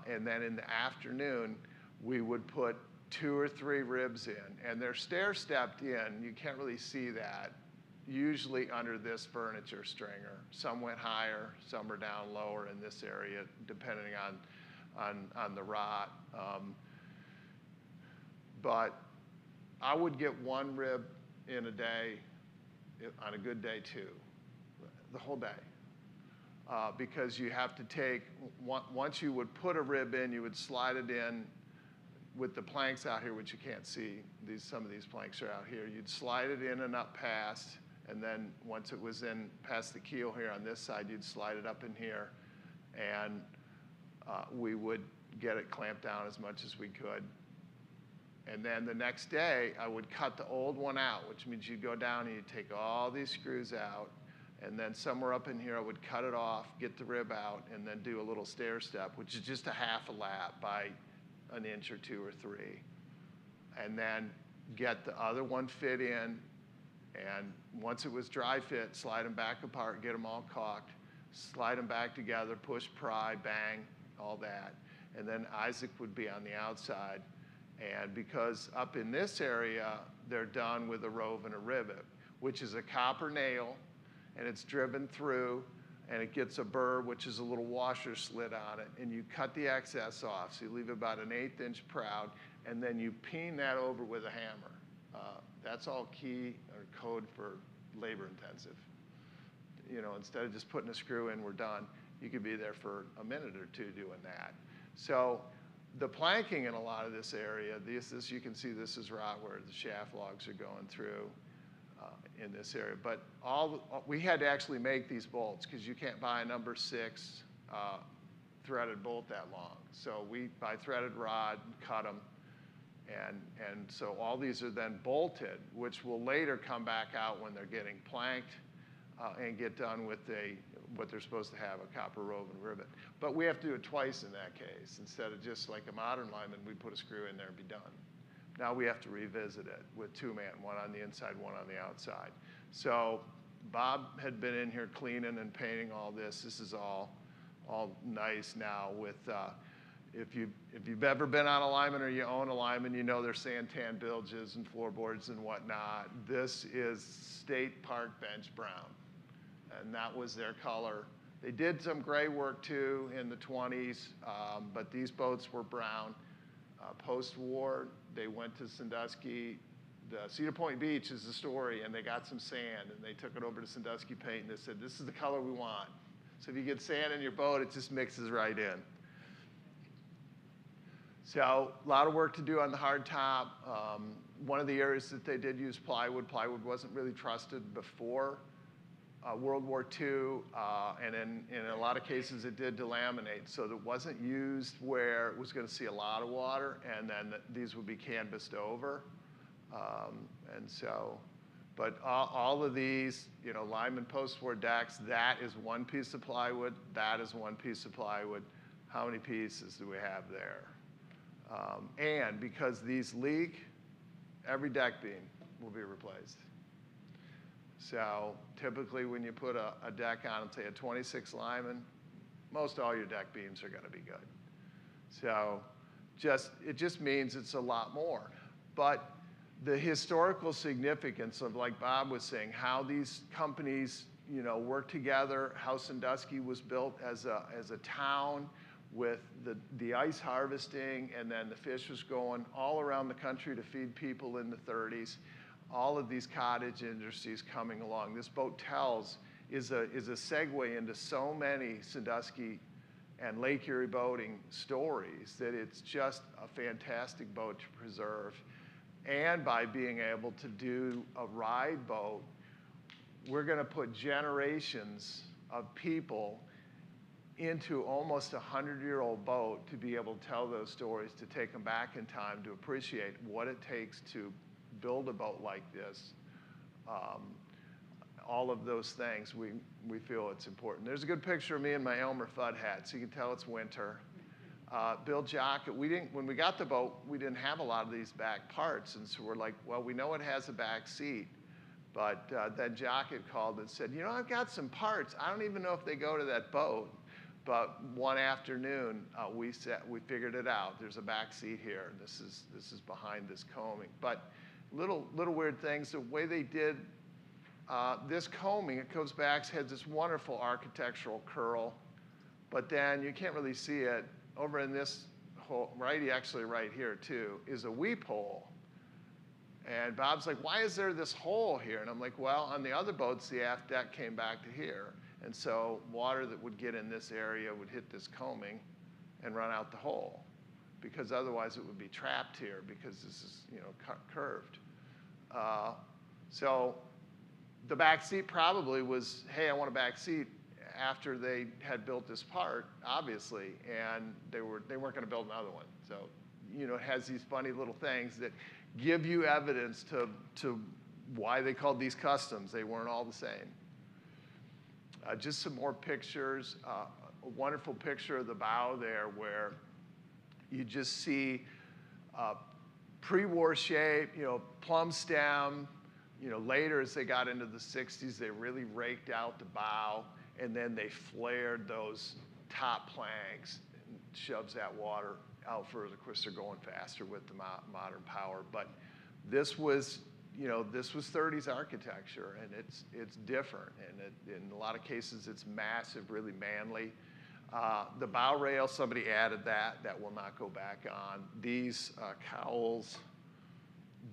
and then in the afternoon, we would put 2 or 3 ribs in, and they're stair-stepped in. You can't really see that, usually under this furniture stringer. Some went higher, some are down lower in this area, depending on the rot. But I would get 1 rib in a day, on a good day 2, the whole day. Because you have to take, once you would put a rib in, you would slide it in with the planks out here, which you can't see. Some of these planks are out here. You'd slide it in and up past, and then once it was in past the keel here on this side, you'd slide it up in here, and we would get it clamped down as much as we could. And then the next day, I would cut the old one out, which means you'd go down and you'd take all these screws out, and then somewhere up in here, I would cut it off, get the rib out, and then do a little stair step, which is just a half a lap by an inch or 2 or 3. And then get the other one fit in, and once it was dry fit, slide them back apart, get them all caulked, slide them back together, push, pry, bang, all that. And then Isaac would be on the outside. And because up in this area, they're done with a rove and a rivet, which is a copper nail, and it's driven through, and it gets a burr, which is a little washer slit on it, and you cut the excess off. So you leave about an 1/8 inch proud, and then you peen that over with a hammer. That's all key or code for labor intensive. You know, instead of just putting a screw in, we're done. You could be there for a minute or 2 doing that. So the planking in a lot of this area, this you can see this is rot where the shaft logs are going through in this area. But we had to actually make these bolts because you can't buy a number 6 threaded bolt that long. So we buy threaded rod, cut them, and so all these are then bolted, which will later come back out when they're getting planked and get done with what they're supposed to have, a copper woven rivet. But we have to do it twice in that case. Instead of just like a modern lineman, we put a screw in there and be done. Now we have to revisit it with 2-man, one on the inside, one on the outside. So Bob had been in here cleaning and painting all this. This is all nice now with, if you've ever been on a lineman or you own a lineman, you know there's santan bilges and floorboards and whatnot. This is State Park bench brown, and that was their color. They did some gray work too in the 20s, but these boats were brown. Post-war, they went to Sandusky. The Cedar Point Beach is the story, and they got some sand, and they took it over to Sandusky Paint, and they said, this is the color we want. So if you get sand in your boat, it just mixes right in. So a lot of work to do on the hard top. One of the areas that they did use plywood. Plywood wasn't really trusted before World War II, and in a lot of cases it did delaminate, so it wasn't used where it was going to see a lot of water, and then these would be canvassed over. And so, but all of these, you know, lineman post-war decks, that is one piece of plywood, that is one piece of plywood. How many pieces do we have there? And because these leak, every deck beam will be replaced. So typically when you put a deck on, say a 26 lineman, most all your deck beams are going to be good. So it just means it's a lot more. But the historical significance of, like Bob was saying, how these companies, you know, work together, how Sandusky was built as a town with the ice harvesting, and then the fish was going all around the country to feed people in the 30s. All of these cottage industries coming along. This boat tells is a segue into so many Sandusky and Lake Erie boating stories that it's just a fantastic boat to preserve. And by being able to do a ride boat, we're going to put generations of people into almost a 100-year-old boat to be able to tell those stories, to take them back in time, to appreciate what it takes to build a boat like this. All of those things, we feel it's important. There's a good picture of me in my Elmer Fudd hat, so you can tell it's winter. Bill Jockett, when we got the boat, we didn't have a lot of these back parts, and so we're like, well, we know it has a back seat. But then Jockett called and said, you know, I've got some parts. I don't even know if they go to that boat. But one afternoon, we figured it out. There's a back seat here, and this is behind this combing. But little weird things. The way they did this combing, it goes back, has this wonderful architectural curl, but then you can't really see it. Over in this hole, actually right here too, is a weep hole. And Bob's like, why is there this hole here? And I'm like, well, on the other boats, the aft deck came back to here. And so water that would get in this area would hit this combing and run out the hole, because otherwise it would be trapped here because this is, you know, curved. So the back seat probably was, hey, I want a back seat, after they had built this part, obviously, and they weren't going to build another one. So, you know, it has these funny little things that give you evidence to why they called these customs. They weren't all the same. Just some more pictures. A wonderful picture of the bow there where you just see pre-war shape, you know, plumb stem. You know, later as they got into the 60s, they really raked out the bow, and then they flared those top planks and shoves that water out further. Of course, they're going faster with the modern power, but this was, you know, this was 30s architecture, and it's different, and in a lot of cases it's massive, really manly. The bow rail, somebody added that will not go back on. These cowls,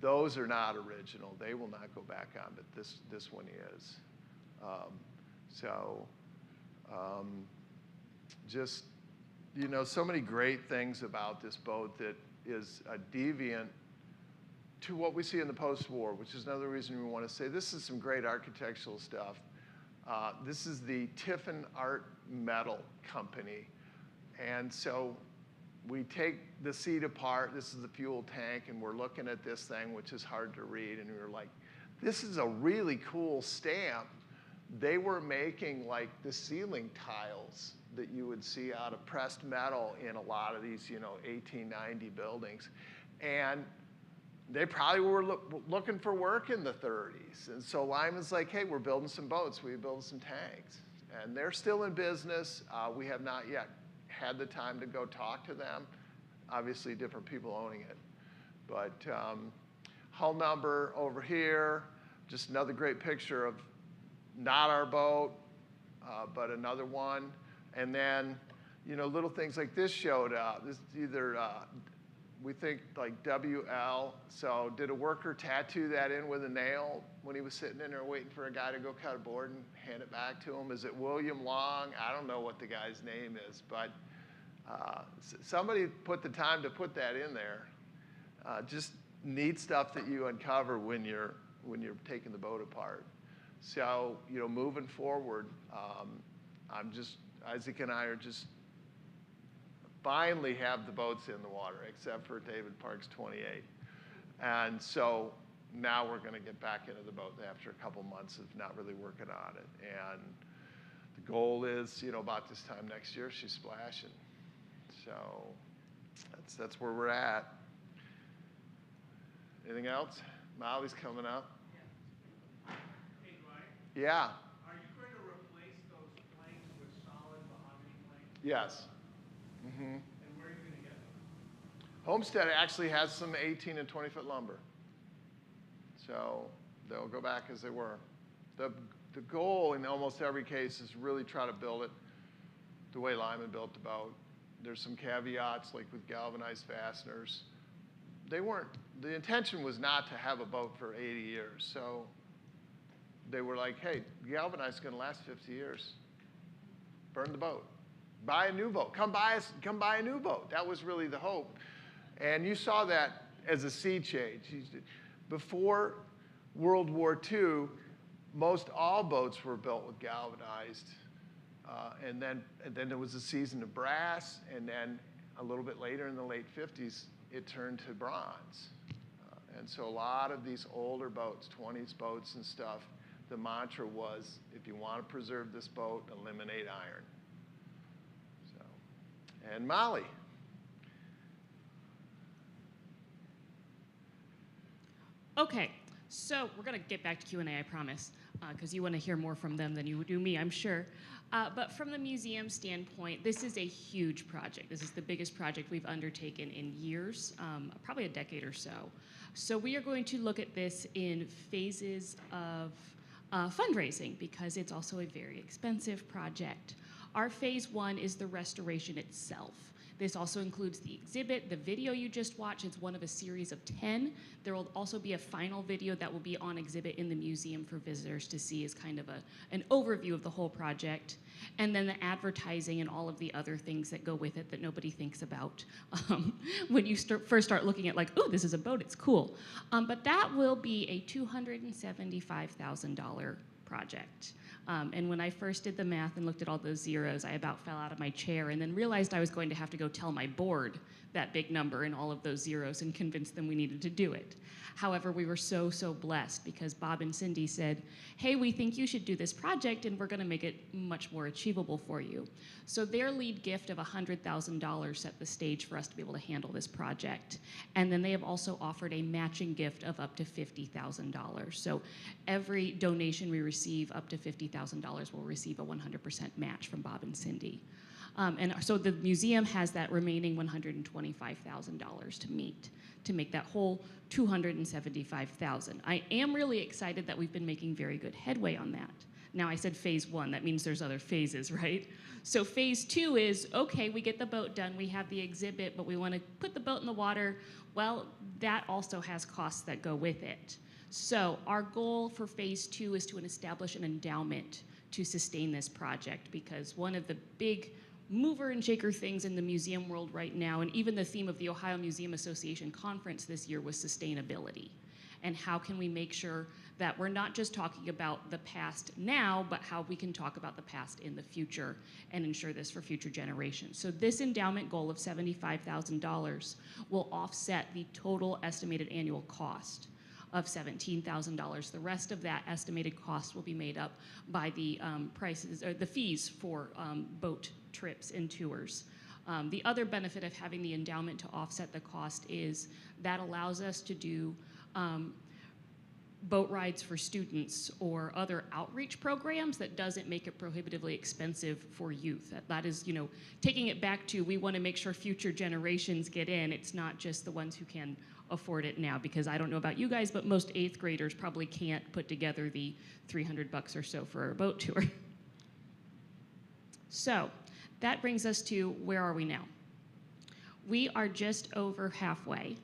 those are not original. They will not go back on, but this one is. Just you know, so many great things about this boat that is a deviant to what we see in the post-war, which is another reason we want to say this is some great architectural stuff. This is the Tiffin Art Metal Company. And so we take the seat apart. This is the fuel tank, and we're looking at this thing, which is hard to read. And we were like, this is a really cool stamp. They were making like the ceiling tiles that you would see out of pressed metal in a lot of these, you know, 1890 buildings. And they probably were looking for work in the 30s. And so Lyman's like, hey, we're building some boats. We're building some tanks. And they're still in business. We have not yet had the time to go talk to them. Obviously, different people owning it. But hull number over here, just another great picture of not our boat, but another one. And then, you know, little things like this showed up. This is either, we think like WL. So did a worker tattoo that in with a nail when he was sitting in there waiting for a guy to go cut a board and hand it back to him? Is it William Long? I don't know what the guy's name is, but somebody put the time to put that in there. Just neat stuff that you uncover when you're taking the boat apart. So, you know, moving forward, Isaac and I are just finally have the boats in the water, except for David Park's 28. And so now we're going to get back into the boat after a couple months of not really working on it. And the goal is, you know, about this time next year, she's splashing. So that's where we're at. Anything else? Molly's coming up. Hey, Dwight. Yeah. Are you going to replace those planks with solid mahogany planks? Yes. Mm-hmm. And where are you going to get them? Homestead actually has some 18 and 20-foot lumber. So they'll go back as they were. The goal in almost every case is really try to build it the way Lyman built the boat. There's some caveats, like with galvanized fasteners. The intention was not to have a boat for 80 years. So they were like, hey, galvanized is going to last 50 years. Burn the boat. Buy a new boat. Come buy a new boat. That was really the hope. And you saw that as a sea change. Before World War II, most all boats were built with galvanized. And then there was a season of brass, and then a little bit later in the late 50s, it turned to bronze. And so a lot of these older boats, 20s boats and stuff, the mantra was, if you want to preserve this boat, eliminate iron. So, and Molly. Okay, so we're going to get back to Q&A, I promise, because you want to hear more from them than you do me, I'm sure. But from the museum standpoint, this is a huge project. This is the biggest project we've undertaken in years, probably a decade or so. So we are going to look at this in phases of fundraising, because it's also a very expensive project. Our phase one is the restoration itself. This also includes the exhibit, the video you just watched. It's one of a series of 10. There will also be a final video that will be on exhibit in the museum for visitors to see as kind of an overview of the whole project. And then the advertising and all of the other things that go with it that nobody thinks about when you first start looking at like, oh, this is a boat, it's cool. But that will be a $275,000 project. And when I first did the math and looked at all those zeros, I about fell out of my chair and then realized I was going to have to go tell my board that big number and all of those zeros and convince them we needed to do it. However, we were so blessed because Bob and Cindy said, hey, we think you should do this project and we're going to make it much more achievable for you. So their lead gift of $100,000 set the stage for us to be able to handle this project. And then they have also offered a matching gift of up to $50,000. So every donation we receive up to $50,000 will receive a 100% match from Bob and Cindy. And so the museum has that remaining $125,000 to meet to make that whole $275,000. I am really excited that we've been making very good headway on that. Now I said phase one, that means there's other phases, right? So phase two is, okay, we get the boat done, we have the exhibit, but we want to put the boat in the water. Well, that also has costs that go with it. So our goal for phase two is to establish an endowment to sustain this project, because one of the big mover and shaker things in the museum world right now, and even the theme of the Ohio Museum Association conference this year was sustainability. And how can we make sure that we're not just talking about the past now, but how we can talk about the past in the future and ensure this for future generations. So this endowment goal of $75,000 will offset the total estimated annual cost of $17,000. The rest of that estimated cost will be made up by the prices or the fees for boat trips and tours. The other benefit of having the endowment to offset the cost is that allows us to do boat rides for students or other outreach programs that doesn't make it prohibitively expensive for youth. That is, you know, taking it back to, we want to make sure future generations get in. It's not just the ones who can afford it now, because I don't know about you guys, but most 8th graders probably can't put together the $300 or so for a boat tour. So that brings us to, where are we now? We are just over halfway.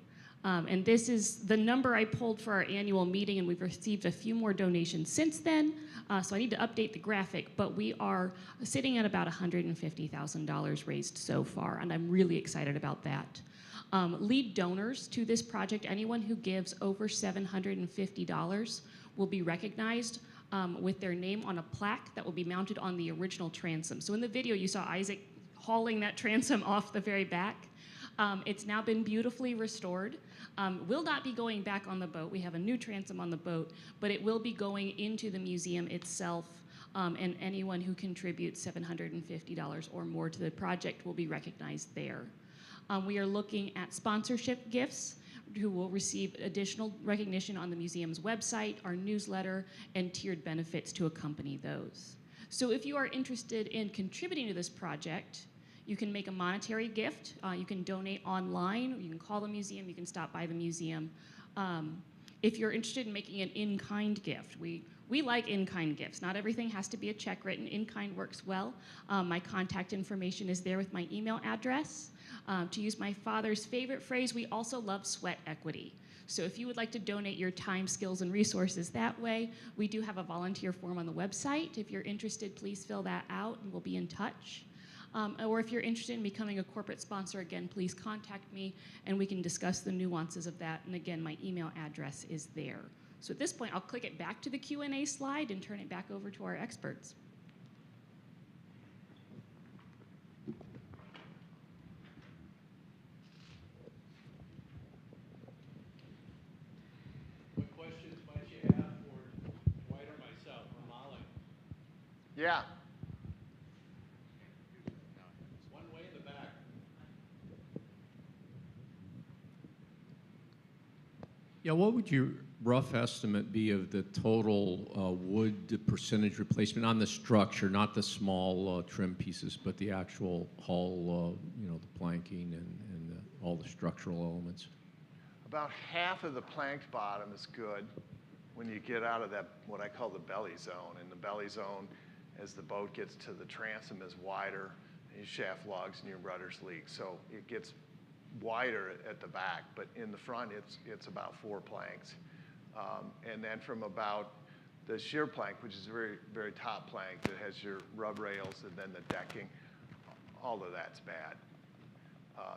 And this is the number I pulled for our annual meeting, and we've received a few more donations since then. So I need to update the graphic, but we are sitting at about $150,000 raised so far, and I'm really excited about that. Lead donors to this project, anyone who gives over $750 will be recognized with their name on a plaque that will be mounted on the original transom. So in the video, you saw Isaac hauling that transom off the very back. It's now been beautifully restored. Will not be going back on the boat. We have a new transom on the boat, but it will be going into the museum itself, and anyone who contributes $750 or more to the project will be recognized there. We are looking at sponsorship gifts who will receive additional recognition on the museum's website, our newsletter, and tiered benefits to accompany those. So if you are interested in contributing to this project, you can make a monetary gift, you can donate online, you can call the museum, you can stop by the museum. If you're interested in making an in-kind gift, we like in-kind gifts. Not everything has to be a check written. In-kind works well. My contact information is there with my email address. To use my father's favorite phrase, we also love sweat equity. So if you would like to donate your time, skills, and resources that way, we do have a volunteer form on the website. If you're interested, please fill that out and we'll be in touch. Or if you're interested in becoming a corporate sponsor, again, please contact me and we can discuss the nuances of that. And again, my email address is there. So at this point, I'll click it back to the Q&A slide and turn it back over to our experts. What questions might you have for Dwight or myself or Molly? Yeah. One way in the back. Yeah, what would your rough estimate be of the total wood percentage replacement on the structure, not the small trim pieces, but the actual hull, you know, the planking and all the structural elements? About half of the planked bottom is good when you get out of that, what I call the belly zone. And the belly zone, as the boat gets to the transom, is wider, and your shaft logs and your rudders leak. So it gets wider at the back, but in the front, it's about 4 planks. And then from about the sheer plank, which is a very, very top plank that has your rub rails and then the decking, all of that's bad.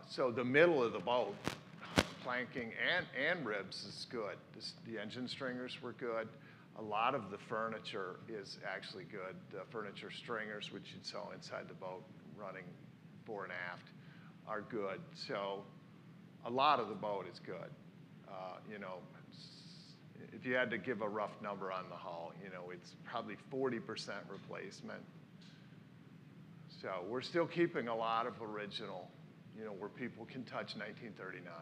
So the middle of the boat, planking and ribs is good. The engine stringers were good. A lot of the furniture is actually good. The furniture stringers, which you saw inside the boat running fore and aft, are good. So a lot of the boat is good. You know, if you had to give a rough number on the hull, you know, it's probably 40% replacement. So we're still keeping a lot of original, you know, where people can touch 1939.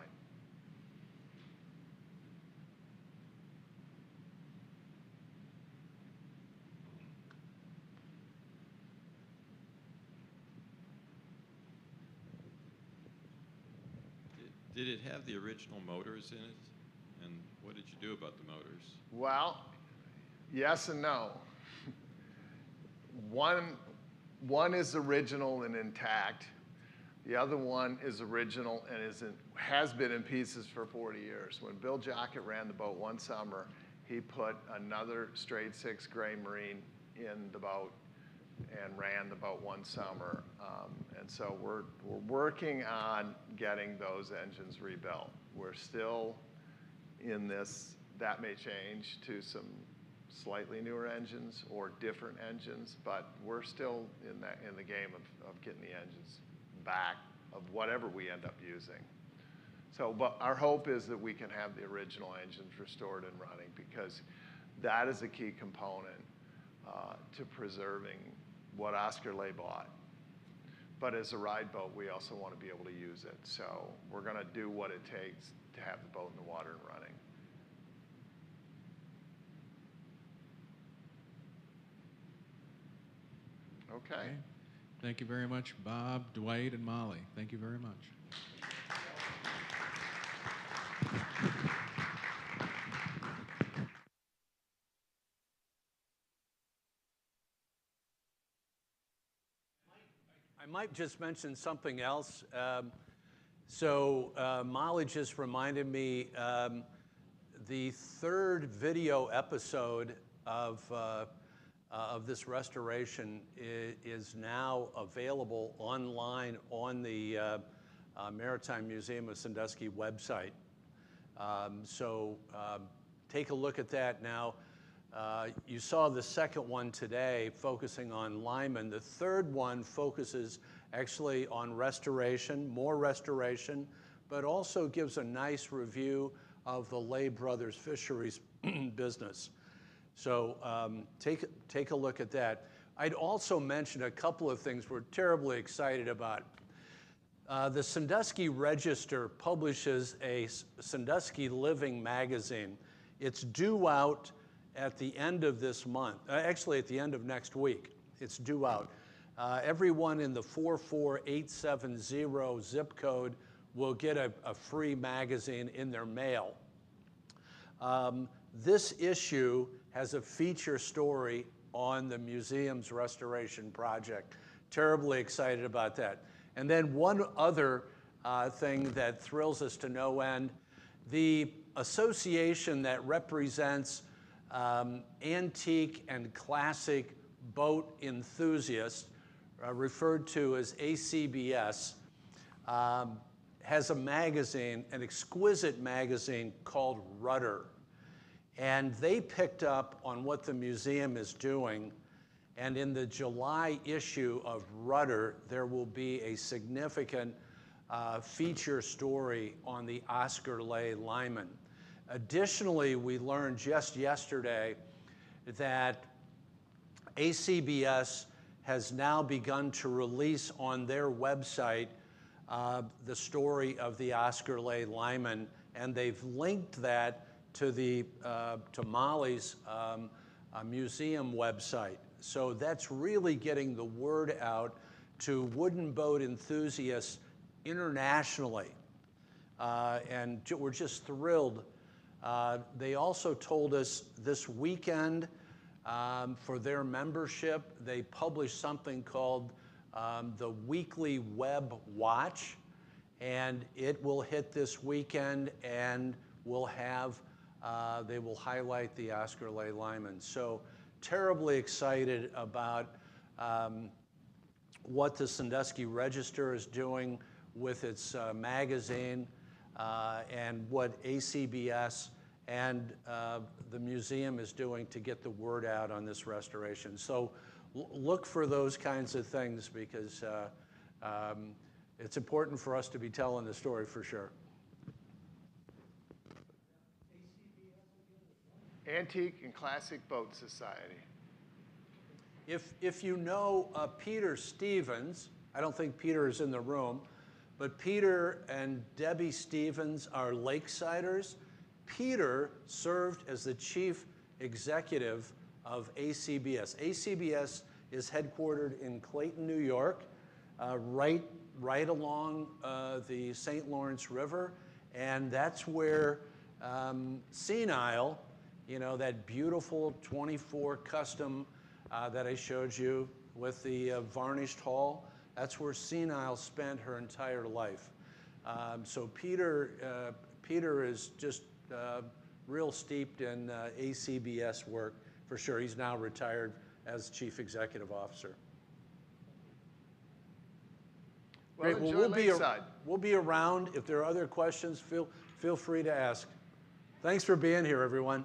Did it have the original motors in it? And what did you do about the motors? Well, yes and no. One is original and intact. The other one is original and has been in pieces for 40 years. When Bill Jockett ran the boat one summer, he put another straight 6 gray Marine in the boat and ran the boat one summer. And so we're working on getting those engines rebuilt. We're still in this, that may change to some slightly newer engines or different engines, but we're still in the game of getting the engines back of whatever we end up using. So, but our hope is that we can have the original engines restored and running, because that is a key component to preserving what Oscar Lay bought. But as a ride boat, we also want to be able to use it. So we're going to do what it takes to have the boat in the water and running. Okay. Thank you very much, Bob, Dwight, and Molly. Thank you very much. I might just mention something else. Molly just reminded me, the third video episode of this restoration is now available online on the Maritime Museum of Sandusky website. Take a look at that now. You saw the second one today focusing on Lyman. The third one focuses actually on restoration, more restoration, but also gives a nice review of the Lay Brothers Fisheries business. So take a look at that. I'd also mention a couple of things we're terribly excited about. The Sandusky Register publishes a Sandusky Living magazine. It's due out at the end of this month, actually at the end of next week. It's due out. Everyone in the 44870 zip code will get a free magazine in their mail. This issue has a feature story on the museum's restoration project. Terribly excited about that. And then one other thing that thrills us to no end, the association that represents antique and classic boat enthusiasts, referred to as ACBS, has a magazine, an exquisite magazine called Rudder. And they picked up on what the museum is doing. And in the July issue of Rudder, there will be a significant feature story on the Oscar Lay Lyman. Additionally, we learned just yesterday that ACBS has now begun to release on their website the story of the Oscar Lay Lyman, and they've linked that to Molly's museum website. So that's really getting the word out to wooden boat enthusiasts internationally, and we're just thrilled. They also told us this weekend, for their membership, they published something called the Weekly Web Watch, and it will hit this weekend, and will have, they will highlight the Oscar Lay Lyman. So terribly excited about what the Sandusky Register is doing with its magazine, and what ACBS and the museum is doing to get the word out on this restoration. So look for those kinds of things, because it's important for us to be telling the story for sure. Antique and Classic Boat Society. If you know Peter Stevens, I don't think Peter is in the room, but Peter and Debbie Stevens are Lakesiders. Peter served as the chief executive of ACBS. ACBS is headquartered in Clayton, New York, right along the St. Lawrence River, and that's where Senile, you know, that beautiful 24 custom that I showed you with the varnished hull, that's where Senile spent her entire life. So Peter is just real steeped in ACBS work for sure. He's now retired as chief executive officer. Great. Well, enjoy Lakeside. we'll be around. If there are other questions, feel free to ask. Thanks for being here, everyone.